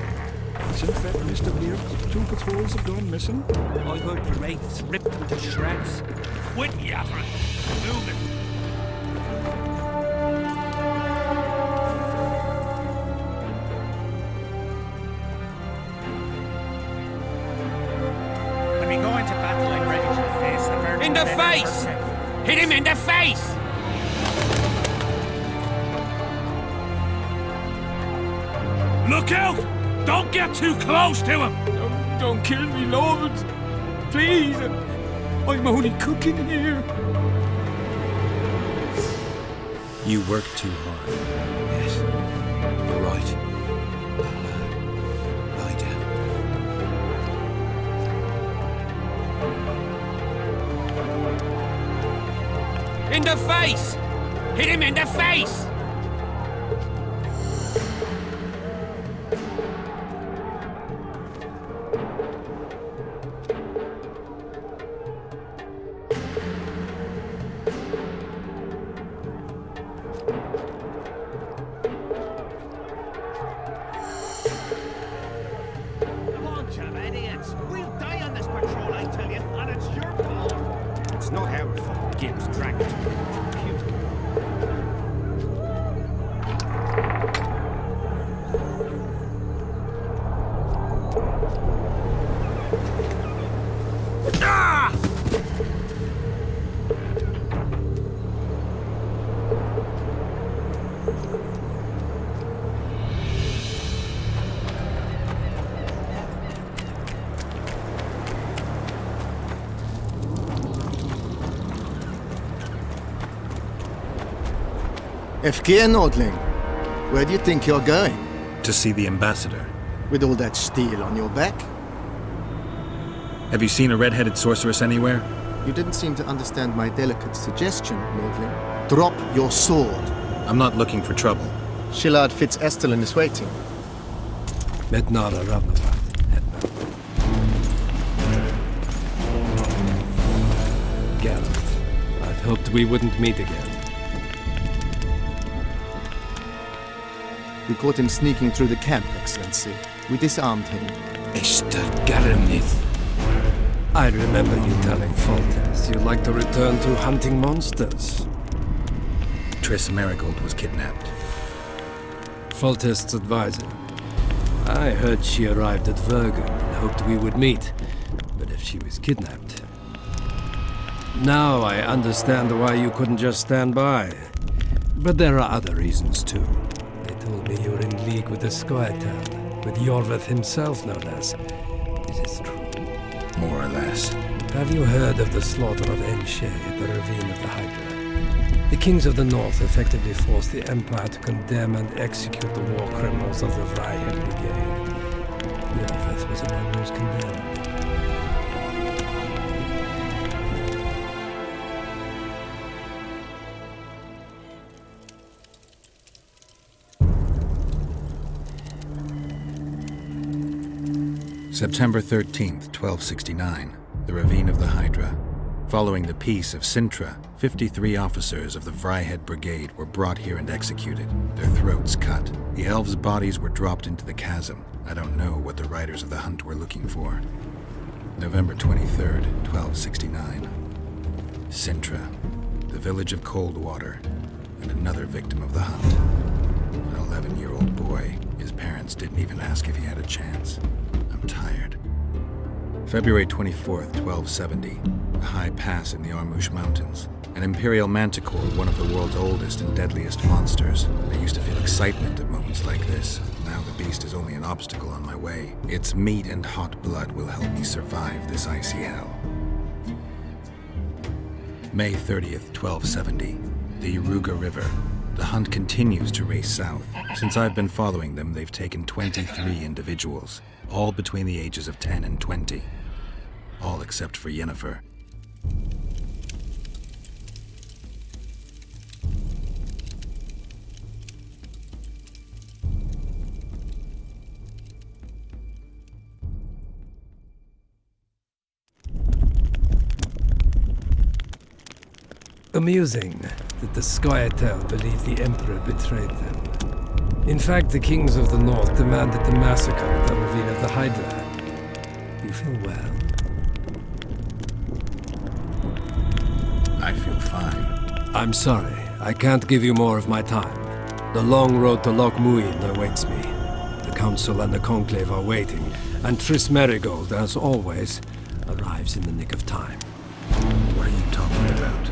Since that mist appeared, 2 patrols have gone missing. I heard the wraiths ripped them to shreds. Quit yapping! Move it! When we go into battle, I'm ready to face the Vergen. In the face! Hit him in the face! Look out! Don't get too close to him! Don't kill me, Lord. Please. I'm only cooking here. You work too hard. Yes, you're right. I'll lie down. In the face! Hit him in the face! Vergen, Nordling. Where do you think you're going? To see the ambassador. With all that steel on your back? Have you seen a red-headed sorceress anywhere? You didn't seem to understand my delicate suggestion, Nordling. Drop your sword. I'm not looking for trouble. Shilard Fitz-Oesterlen is waiting. Mednara Ravnapath, Hetman. Geralt, I'd hoped we wouldn't meet again. We caught him sneaking through the camp, Excellency. We disarmed him. Mr. Garamith. I remember you telling Foltest you'd like to return to hunting monsters. Triss Merigold was kidnapped. Foltest's advisor. I heard she arrived at Vergen and hoped we would meet, but if she was kidnapped... Now I understand why you couldn't just stand by. But there are other reasons too. They told me you were in league with the Scoia'tael, with Iorveth himself no less. Is this true? More or less. Have you heard of the slaughter of Enshe at the ravine of the Hydra? The kings of the north effectively forced the Empire to condemn and execute the war criminals of the Vergen Brigade. Iorveth was among those condemned. September 13th, 1269, the ravine of the Hydra. Following the peace of Sintra, 53 officers of the Vergen Brigade were brought here and executed, their throats cut. The elves' bodies were dropped into the chasm. I don't know what the riders of the hunt were looking for. November 23rd, 1269. Sintra, the village of Coldwater, and another victim of the hunt. An 11-year-old boy. His parents didn't even ask if he had a chance. I'm tired. February 24th, 1270. A high pass in the Armouche Mountains. An imperial manticore, one of the world's oldest and deadliest monsters. I used to feel excitement at moments like this. Now the beast is only an obstacle on my way. Its meat and hot blood will help me survive this icy hell. May 30th, 1270. The Iruga River. The hunt continues to race south. Since I've been following them, they've taken 23 individuals, all between the ages of 10 and 20. All except for Yennefer. Amusing that the Scoia'tael believe the Emperor betrayed them. In fact, the kings of the north demanded the massacre at the ravine of the Hydra. You feel well? I feel fine. I'm sorry. I can't give you more of my time. The long road to Loch Muin awaits me. The Council and the Conclave are waiting, and Triss Merigold, as always, arrives in the nick of time. What are you talking about?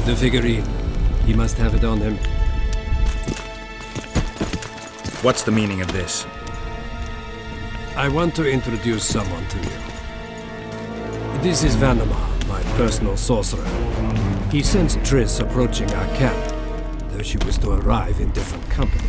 The figurine. He must have it on him. What's the meaning of this? I want to introduce someone to you. This is Vanhemar, my personal sorcerer. He sensed Triss approaching our camp, though she was to arrive in different company.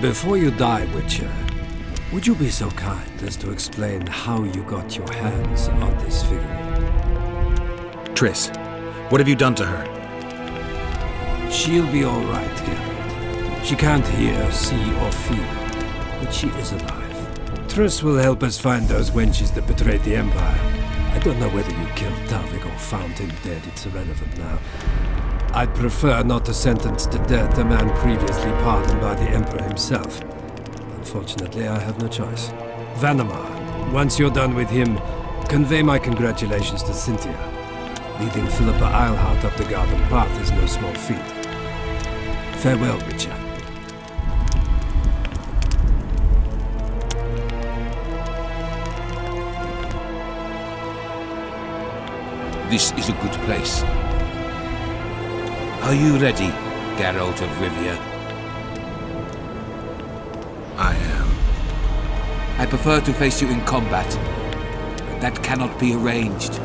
Before you die, Witcher, would you be so kind as to explain how you got your hands on this figurine? Triss, what have you done to her? She'll be all right, Geralt. She can't hear, see, or feel, but she is alive. Triss will help us find those wenches that betrayed the Empire. I don't know whether you killed Talvik or found him dead. It's irrelevant now. I'd prefer not to sentence to death a man previously pardoned by the Emperor himself. Unfortunately, I have no choice. Vanhemar, once you're done with him, convey my congratulations to Cynthia. Leading Philippa Eilhart up the garden path is no small feat. Farewell, Witcher. this is a good place. Are you ready, Geralt of Rivia? I am. I prefer to face you in combat, but that cannot be arranged.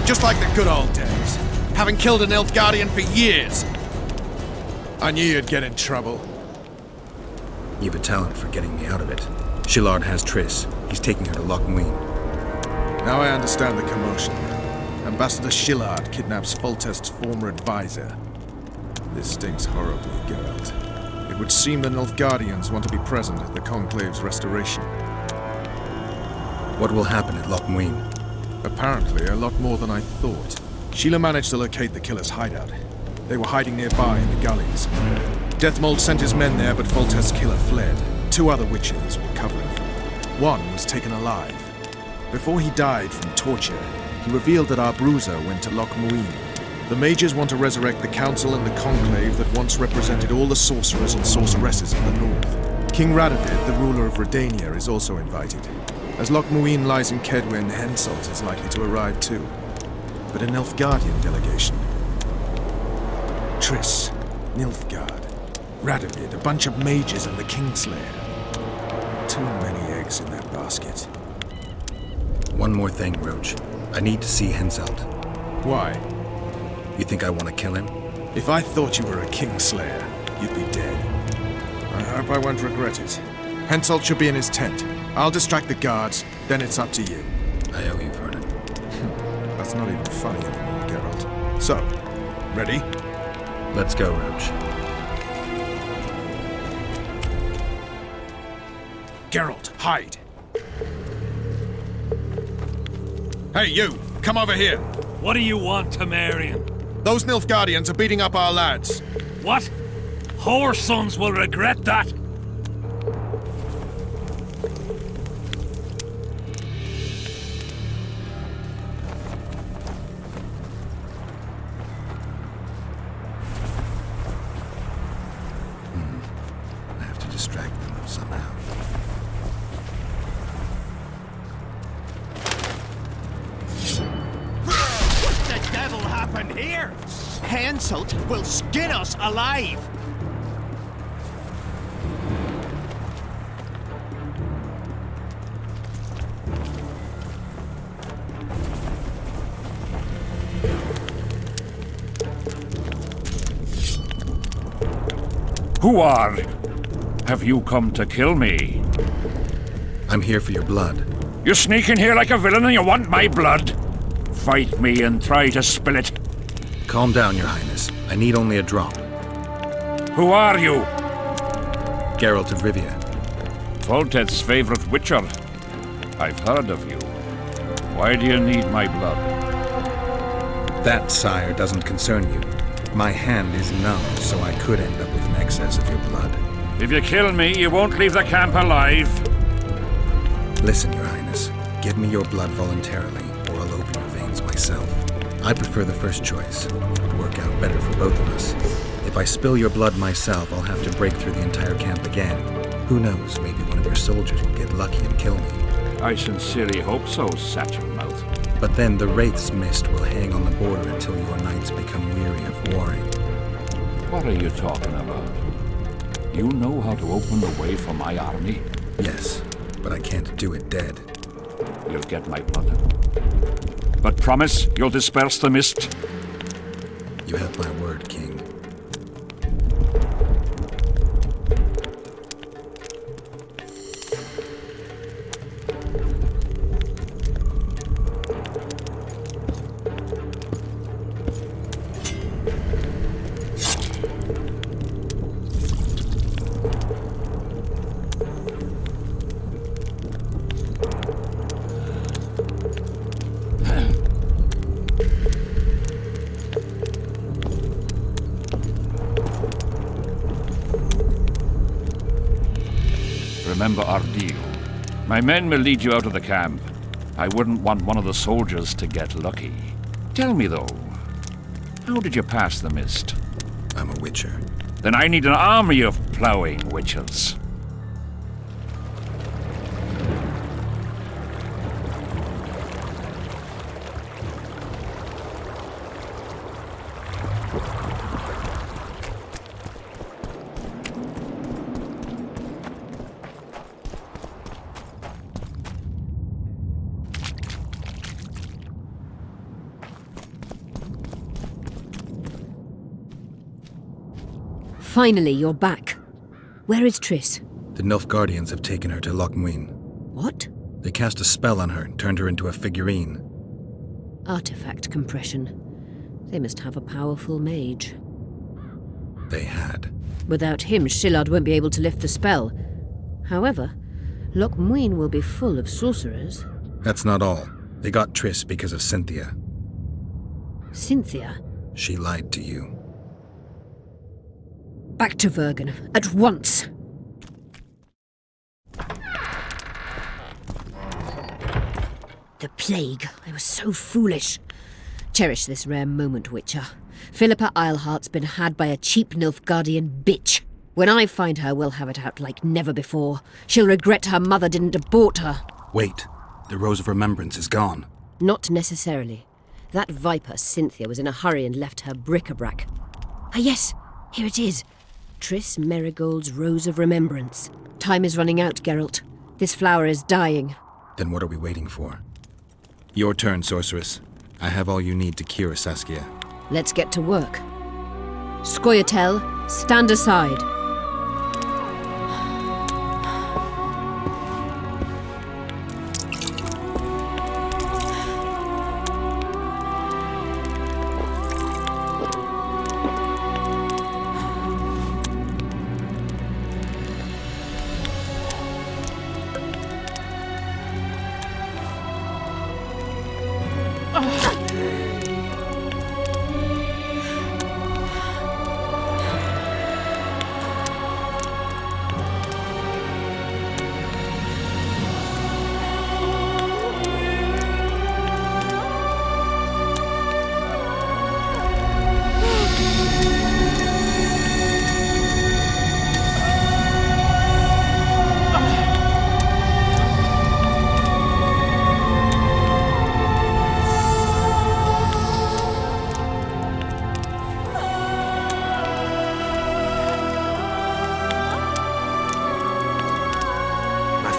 Just like the good old days. Having killed an elf guardian for years. I knew you'd get in trouble. You've a talent for getting me out of it. Shilard has Triss. He's taking her to Loch Muin. Now I understand the commotion. Ambassador Shilard kidnaps Foltest's former advisor. This stinks horribly, Geralt. It would seem the Nilfgaardians want to be present at the Conclave's restoration. What will happen at Loch Muin? Apparently, a lot more than I thought. Sheila managed to locate the killer's hideout. They were hiding nearby in the gullies. Deathmold sent his men there, but Foltest's killer fled. 2 other witches were covering him. One was taken alive. Before he died from torture, he revealed that our bruiser went to Loch Muin. The mages want to resurrect the council and the conclave that once represented all the sorcerers and sorceresses of the north. King Radovid, the ruler of Redania, is also invited. As Loch Muin lies in Kedwen, Henselt is likely to arrive too. But an Nilfgaardian delegation. Triss, Nilfgaard, Radovid, a bunch of mages and the Kingslayer. Too many eggs in that basket. One more thing, Roche. I need to see Henselt. Why? You think I want to kill him? If I thought you were a Kingslayer, you'd be dead. I hope I won't regret it. Henselt should be in his tent. I'll distract the guards, then it's up to you. I owe you, Vernon. That's not even funny anymore, Geralt. So, ready? Let's go, Roche. Geralt, hide! Hey, you! Come over here! What do you want, Temerian? Those Nilfgaardians are beating up our lads. What? Whore sons will regret that. I have to distract them somehow. What the devil happened here? Henselt will skin us alive! Who are? Have you come to kill me? I'm here for your blood. You sneak in here like a villain and you want my blood? Fight me and try to spill it. Calm down, Your Highness. I need only a drop. Who are you? Geralt of Rivia. Voltet's favorite witcher. I've heard of you. Why do you need my blood? That, sire, doesn't concern you. My hand is numb, so I could end up with an excess of your blood. If you kill me, you won't leave the camp alive. Listen, Your Highness. Give me your blood voluntarily, or I'll open your veins myself. I prefer the first choice. It would work out better for both of us. If I spill your blood myself, I'll have to break through the entire camp again. Who knows, maybe one of your soldiers will get lucky and kill me. I sincerely hope so, Satchel-mouth. But then the Wraith's mist will hang on the border until your knights become weary of warring. What are you talking about? You know how to open the way for my army? Yes, but I can't do it dead. You'll get my blood. But promise you'll disperse the mist? You have my word, King. Remember our deal. My men will lead you out of the camp. I wouldn't want one of the soldiers to get lucky. Tell me, though, how did you pass the mist? I'm a witcher. Then I need an army of plowing witches. Finally, you're back. Where is Triss? The Nilfgaardians have taken her to Loch Muin. What? They cast a spell on her and turned her into a figurine. Artifact compression. They must have a powerful mage. They had. Without him, Shilard won't be able to lift the spell. However, Loch Muin will be full of sorcerers. That's not all. They got Triss because of Cynthia. Cynthia? She lied to you. Back to Vergen, at once! The plague. I was so foolish. Cherish this rare moment, Witcher. Philippa Eilhart's been had by a cheap Nilfgaardian bitch. When I find her, we'll have it out like never before. She'll regret her mother didn't abort her. Wait. The Rose of Remembrance is gone. Not necessarily. That viper, Cynthia, was in a hurry and left her bric-a-brac. Ah yes, here it is. Triss Merigold's Rose of Remembrance. Time is running out, Geralt. This flower is dying. Then what are we waiting for? Your turn, sorceress. I have all you need to cure Saskia. Let's get to work. Scoia'tael, stand aside.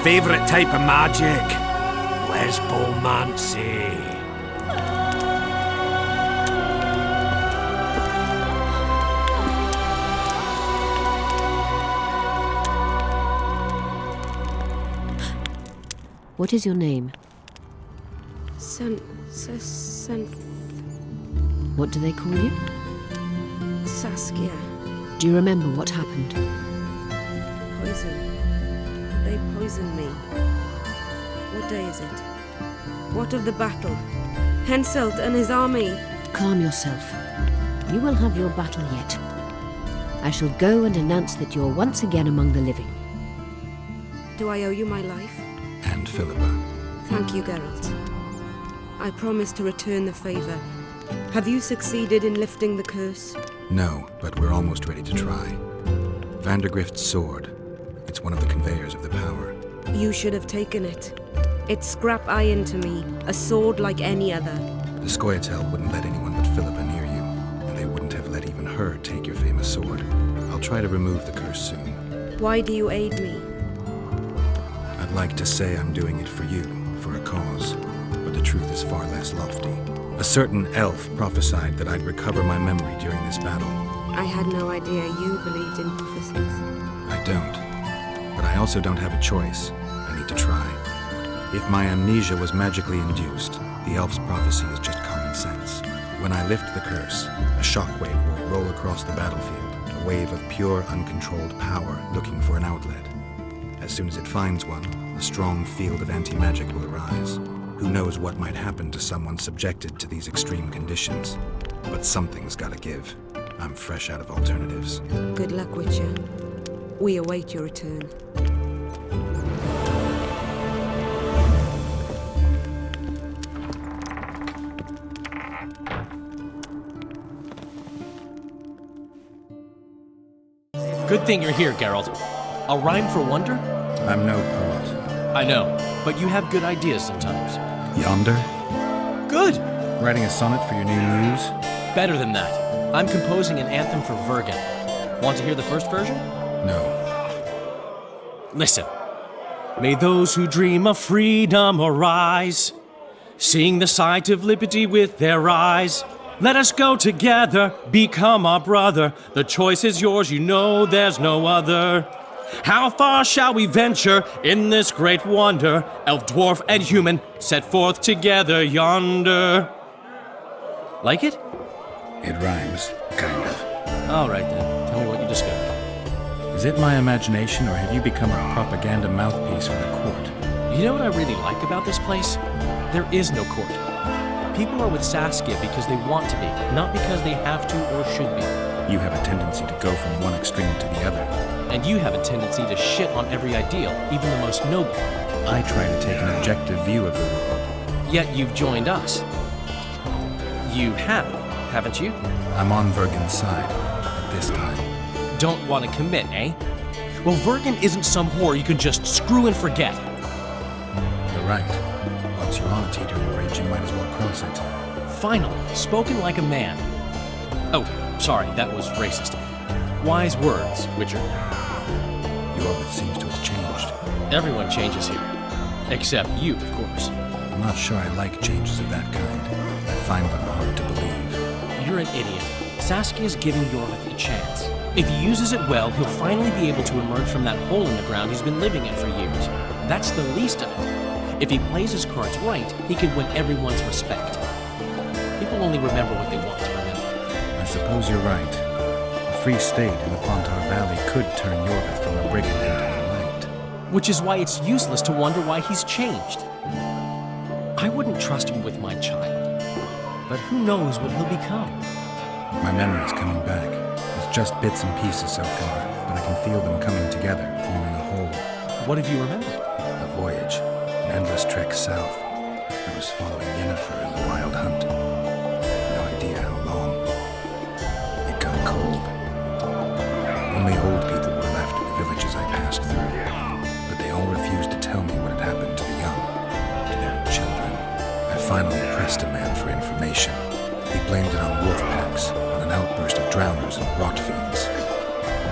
Favourite type of magic. Lesbomancy. What is your name? Sent. What do they call you? Saskia. Do you remember what happened? Poison. They poisoned me. What day is it? What of the battle? Henselt and his army. Calm yourself. You will have your battle yet. I shall go and announce that you're once again among the living. Do I owe you my life? And Philippa. Thank you, Geralt. I promise to return the favor. Have you succeeded in lifting the curse? No, but we're almost ready to try. Vandergrift's sword. It's one of the conveyors of the power. You should have taken it. It's scrap iron to me, a sword like any other. The Scoia'tael wouldn't let anyone but Philippa near you, and they wouldn't have let even her take your famous sword. I'll try to remove the curse soon. Why do you aid me? I'd like to say I'm doing it for you, for a cause, but the truth is far less lofty. A certain elf prophesied that I'd recover my memory during this battle. I had no idea you believed in prophecies. I don't, but I also don't have a choice. I need to try. If my amnesia was magically induced, the elf's prophecy is just common sense. When I lift the curse, a shockwave will roll across the battlefield, a wave of pure, uncontrolled power looking for an outlet. As soon as it finds one, a strong field of anti-magic will arise. Who knows what might happen to someone subjected to these extreme conditions? But something's gotta give. I'm fresh out of alternatives. Good luck, Witcher. We await your return. Good thing you're here, Geralt. A rhyme for wonder? I'm no poet. I know, but you have good ideas sometimes. Yonder? Good! Writing a sonnet for your new muse? Better than that. I'm composing an anthem for Vergen. Want to hear the first version? No. Listen. May those who dream of freedom arise, seeing the sight of liberty with their eyes. Let us go together, become our brother. The choice is yours, you know there's no other. How far shall we venture in this great wonder? Elf, dwarf, and human set forth together yonder. Like it? It rhymes, kind of. All right then, tell me what you discovered. Is it my imagination, or have you become a propaganda mouthpiece for the court? You know what I really like about this place? There is no court. People are with Saskia because they want to be, not because they have to or should be. You have a tendency to go from one extreme to the other. And you have a tendency to shit on every ideal, even the most noble. I try to take an objective view of the world. Yet you've joined us. You have, haven't you? I'm on Vergen's side, at this time. Don't want to commit, eh? Well, Vergen isn't some whore you can just screw and forget. You're right. Once you're on a teetering bridge, you might as well cross it. Finally, spoken like a man. Oh, sorry, that was racist. Wise words, Witcher. Iorveth seems to have changed. Everyone changes here. Except you, of course. I'm not sure I like changes of that kind. I find them hard to believe. You're an idiot. Saskia's giving Iorveth a chance. If he uses it well, he'll finally be able to emerge from that hole in the ground he's been living in for years. That's the least of it. If he plays his cards right, he can win everyone's respect. People only remember what they want to remember. I suppose you're right. A free state in the Pontar Valley could turn Iorveth from a brigand into a knight. Which is why it's useless to wonder why he's changed. I wouldn't trust him with my child. But who knows what he'll become? My memory's coming back. It's just bits and pieces so far, but I can feel them coming together, forming a whole. What have you remembered? A voyage. An endless trek south. I was following Yennefer in the wild hunt. No idea how long. It got cold. Only old people were left in the villages I passed through. But they all refused to tell me what had happened to the young, to their children. I finally pressed a man for information. He blamed it on wolf packs, on an outburst of drowners and rot fiends.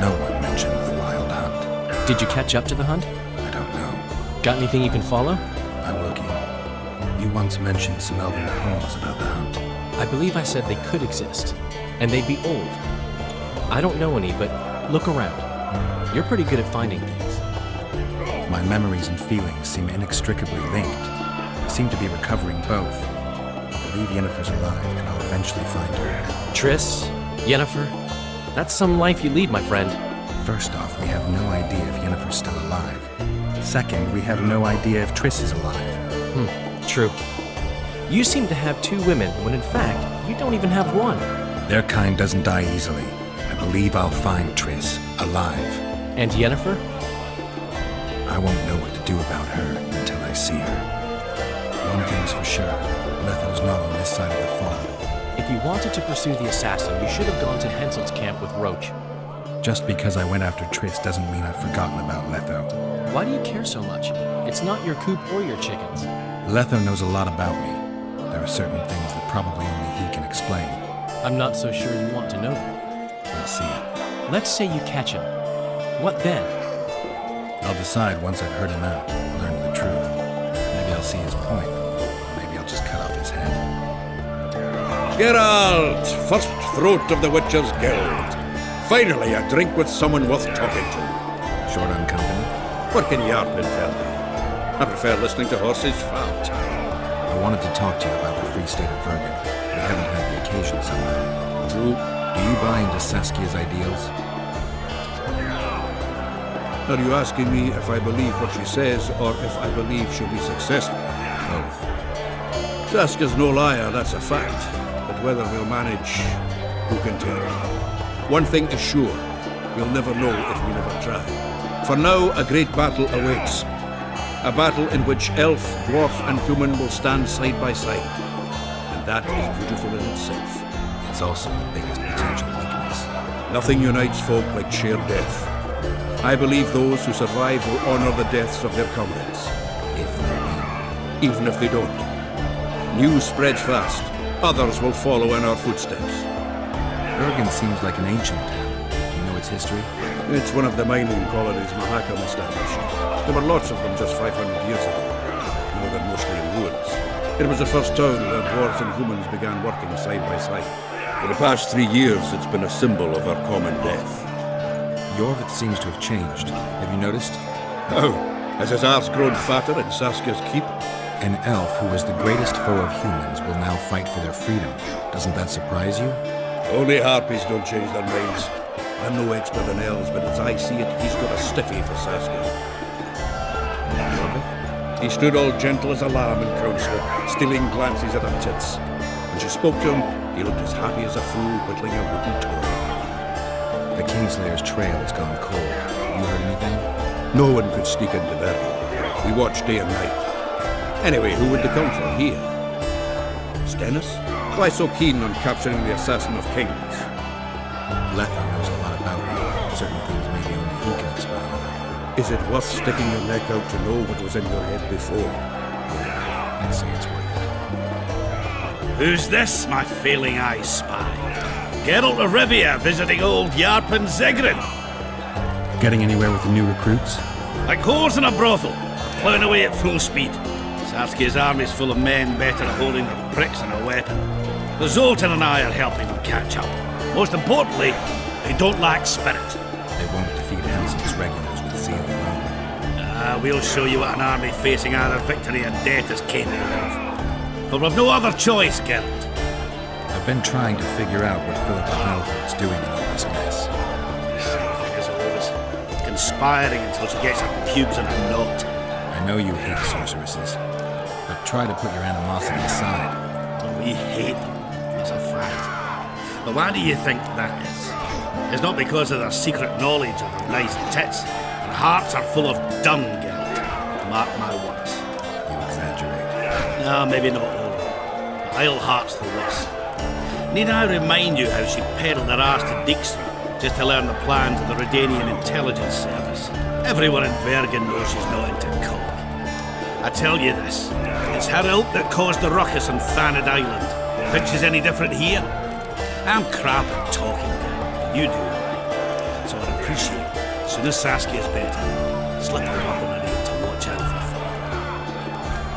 No one mentioned the wild hunt. Did you catch up to the hunt? I don't know. Got anything you can follow? I'm looking. You once mentioned some elven poems about the hunt. I believe I said they could exist, and they'd be old. I don't know any, but look around. You're pretty good at finding things. My memories and feelings seem inextricably linked. I seem to be recovering both. I believe Yennefer's alive, and I'll eventually find her. Triss, Yennefer, That's some life you lead, my friend. First off, we have no idea if Yennefer's still alive. Second, we have no idea if Triss is alive. True. You seem to have 2 women, when in fact, you don't even have one. Their kind doesn't die easily. I believe I'll find Triss alive. And Yennefer? I won't know what to do about her until I see her. One thing's for sure, Letho's not on this side of the farm. If you wanted to pursue the assassin, you should have gone to Henselt's camp with Roche. Just because I went after Triss doesn't mean I've forgotten about Letho. Why do you care so much? It's not your coop or your chickens. Letho knows a lot about me. There are certain things that probably only he can explain. I'm not so sure you want to know them. We'll see. Let's say you catch him. What then? I'll decide once I've heard him out, learned the truth. Maybe I'll see his point. Maybe I'll just cut off his head. Geralt, first throat of the Witcher's Guild. Finally, a drink with someone worth talking to. Short on company? What can Yarpen tell me? I prefer listening to horses fart. I wanted to talk to you about the Free State of Vergen. We haven't had the occasion somehow. True. Do you buy into Saskia's ideals? Are you asking me if I believe what she says, or if I believe she'll be successful? Both. Saskia's no liar, that's a fact. But whether we'll manage, who can tell? One thing is sure, we'll never know if we never try. For now, a great battle awaits. A battle in which elf, dwarf, and human will stand side by side. And that is beautiful in itself. It's also the biggest potential weakness. Nothing unites folk like shared death. I believe those who survive will honor the deaths of their comrades. If they win. Even if they don't. News spreads fast. Others will follow in our footsteps. Vergen seems like an ancient town. Do you know its history? It's one of the mining colonies Mahakam established. There were lots of them just 500 years ago. Now they're mostly in ruins. It was the first town where dwarves and humans began working side by side. For the past 3 years, it's been a symbol of our common death. Iorveth seems to have changed. Have you noticed? Oh, has his arse grown fatter in Saskia's keep? An elf who was the greatest foe of humans will now fight for their freedom. Doesn't that surprise you? Only harpies don't change their minds. I'm no expert in elves, but as I see it, he's got a stiffy for Saskia. Iorveth? He stood all gentle as a lamb in council, stealing glances at her tits. When she spoke to him, he looked as happy as a fool whittling a wooden toy. The Kingslayer's trail has gone cold. Have you heard anything? No one could sneak into Vergen. We watched day and night. Anyway, who would they come for here? Stennis? Why so keen on capturing the assassin of kings? Letho knows a lot about me. Certain things maybe only he can explain. Is it worth sticking your neck out to know what was in your head before? Yeah, I'd say it's worth it. Who's this, my failing eyes spy? Geralt of Rivia visiting old Yarpen Zigrin. Getting anywhere with the new recruits? Like whores in a brothel, plowing away at full speed. Saskia's army's full of men better at holding their pricks than a weapon. The Zoltan and I are helping them catch up. Most importantly, they don't lack spirit. They won't defeat Henselt's regulars with zeal alone. We'll show you what an army facing either victory or death is capable of. But we've no other choice, Geralt. I've been trying to figure out what Philippa Heilhardt's doing in all this mess. As always, conspiring until she gets her pubes in a knot. I know you hate sorceresses, but try to put your animosity aside. We hate them, it's a fact. But why do you think that is? It's not because of their secret knowledge of their nice tits. Their hearts are full of dung, Geralt. Mark my words. You exaggerate. No, maybe not all. But Eilhart's the worst. Need I remind you how she peddled her arse to Dijkstra just to learn the plans of the Redanian intelligence service? Everyone in Vergen knows she's not into cock. I tell you this, it's her ilk that caused the ruckus on Thanad Island. Think she's any different here? I'm crap at talking, guy. You do, right? So I'd appreciate it. As soon as Saskia's better, slip a word in her ear to watch out for her.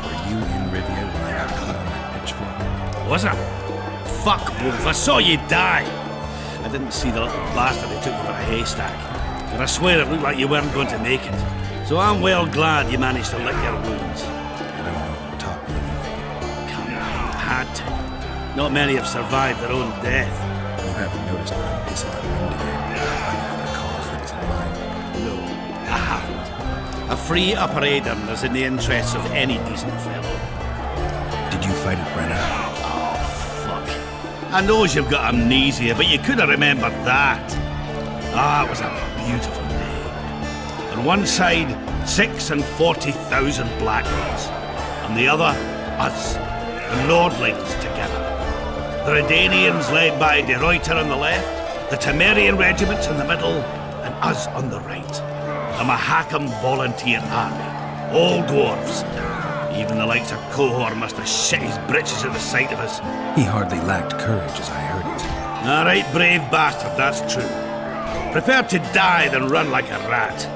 Were you in Rivia when I got caught on that pitchfork? Was I? Fuck, Wolf, I saw you die! I didn't see the little bastard they took over a haystack. But I swear it looked like you weren't going to make it. So I'm well glad you managed to lick your wounds. I don't know who taught me anything. Come on, I had to. Not many have survived their own death. You haven't noticed that I'm pissing on wind again, fighting for a cause that isn't mine. No, I haven't. A free upper Aedern is in the interests of any decent fellow. Did you fight at Brenna? Oh, fuck. I knows you've got amnesia, but you could have remembered that. Ah, it was a beautiful day. On one side, 46,000 Blackguards. On the other, us, the Nordlings together. The Redanians led by De Ruyter on the left, the Temerian regiments in the middle, and us on the right. A Mahakam volunteer army. All dwarves. Even the likes of Cohor must have shit his britches at the sight of us. He hardly lacked courage as I heard it. All right, brave bastard, that's true. Prefer to die than run like a rat.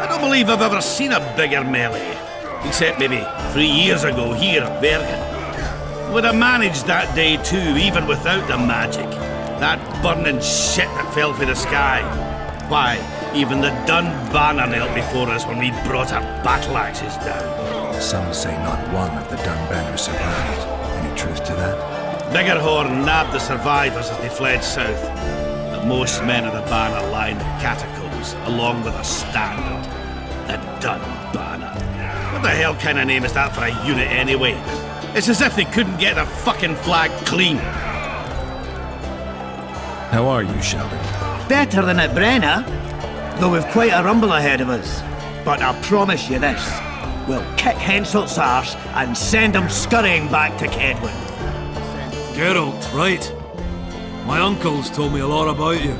I don't believe I've ever seen a bigger melee. Except maybe 3 years ago here at Vergen. Would have managed that day too, even without the magic. That burning shit that fell from the sky. Why, even the Dun Banner knelt before us when we brought our battle axes down. Some say not one of the Dun Banner survived. Any truth to that? Biggerhorn nabbed the survivors as they fled south. But most men of the Banner lie in the catacombs, along with a standard. The Dun Banner. What the hell kind of name is that for a unit anyway? It's as if they couldn't get their fucking flag clean. How are you, Sheldon? Better than at Brenna, though we've quite a rumble ahead of us. But I promise you this, we'll kick Henselt's arse and send him scurrying back to Kedwin. Geralt, right. My uncle's told me a lot about you.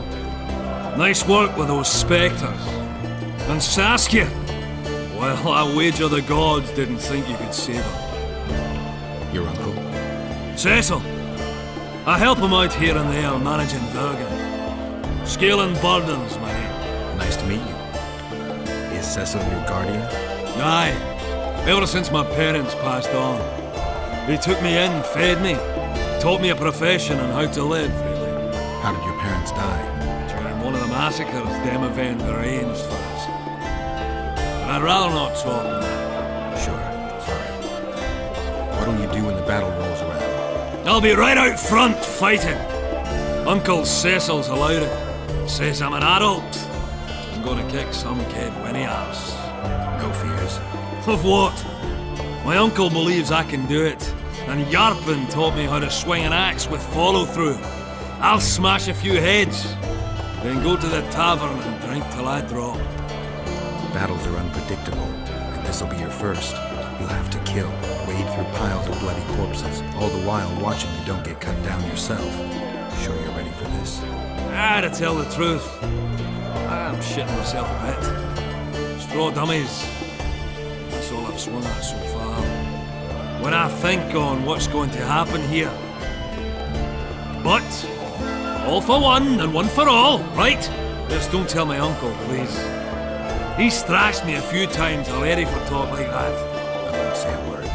Nice work with those spectres. And Saskia, well, I wager the gods didn't think you could save her. Your uncle? Cecil. I help him out here and there managing Vergen. Skalen Burdon's my name. Nice to meet you. Is Cecil your guardian? Aye. Ever since my parents passed on. He took me in, fed me, taught me a profession and how to live, really. How did your parents die? During one of the massacres Demavend arranged for us. But I'd rather not talk about that. Sure, sorry. What'll you do when the battle rolls around? I'll be right out front, fighting. Uncle Cecil's allowed it. Says I'm an adult. I'm gonna kick some kid when he asks. No fears. Of what? My uncle believes I can do it. And Yarpen taught me how to swing an axe with follow-through. I'll smash a few heads. Then go to the tavern and drink till I drop. Battles are unpredictable, and this'll be your first. You'll have to kill, wade through piles of bloody corpses, all the while watching you don't get cut down yourself. Sure you're ready for this? To tell the truth, I'm shitting myself a bit. Straw dummies. That's all I've swung at so far. When I think on what's going to happen here. But, all for one and one for all, right? Just don't tell my uncle, please. He's thrashed me a few times already for talk like that. I won't say a word.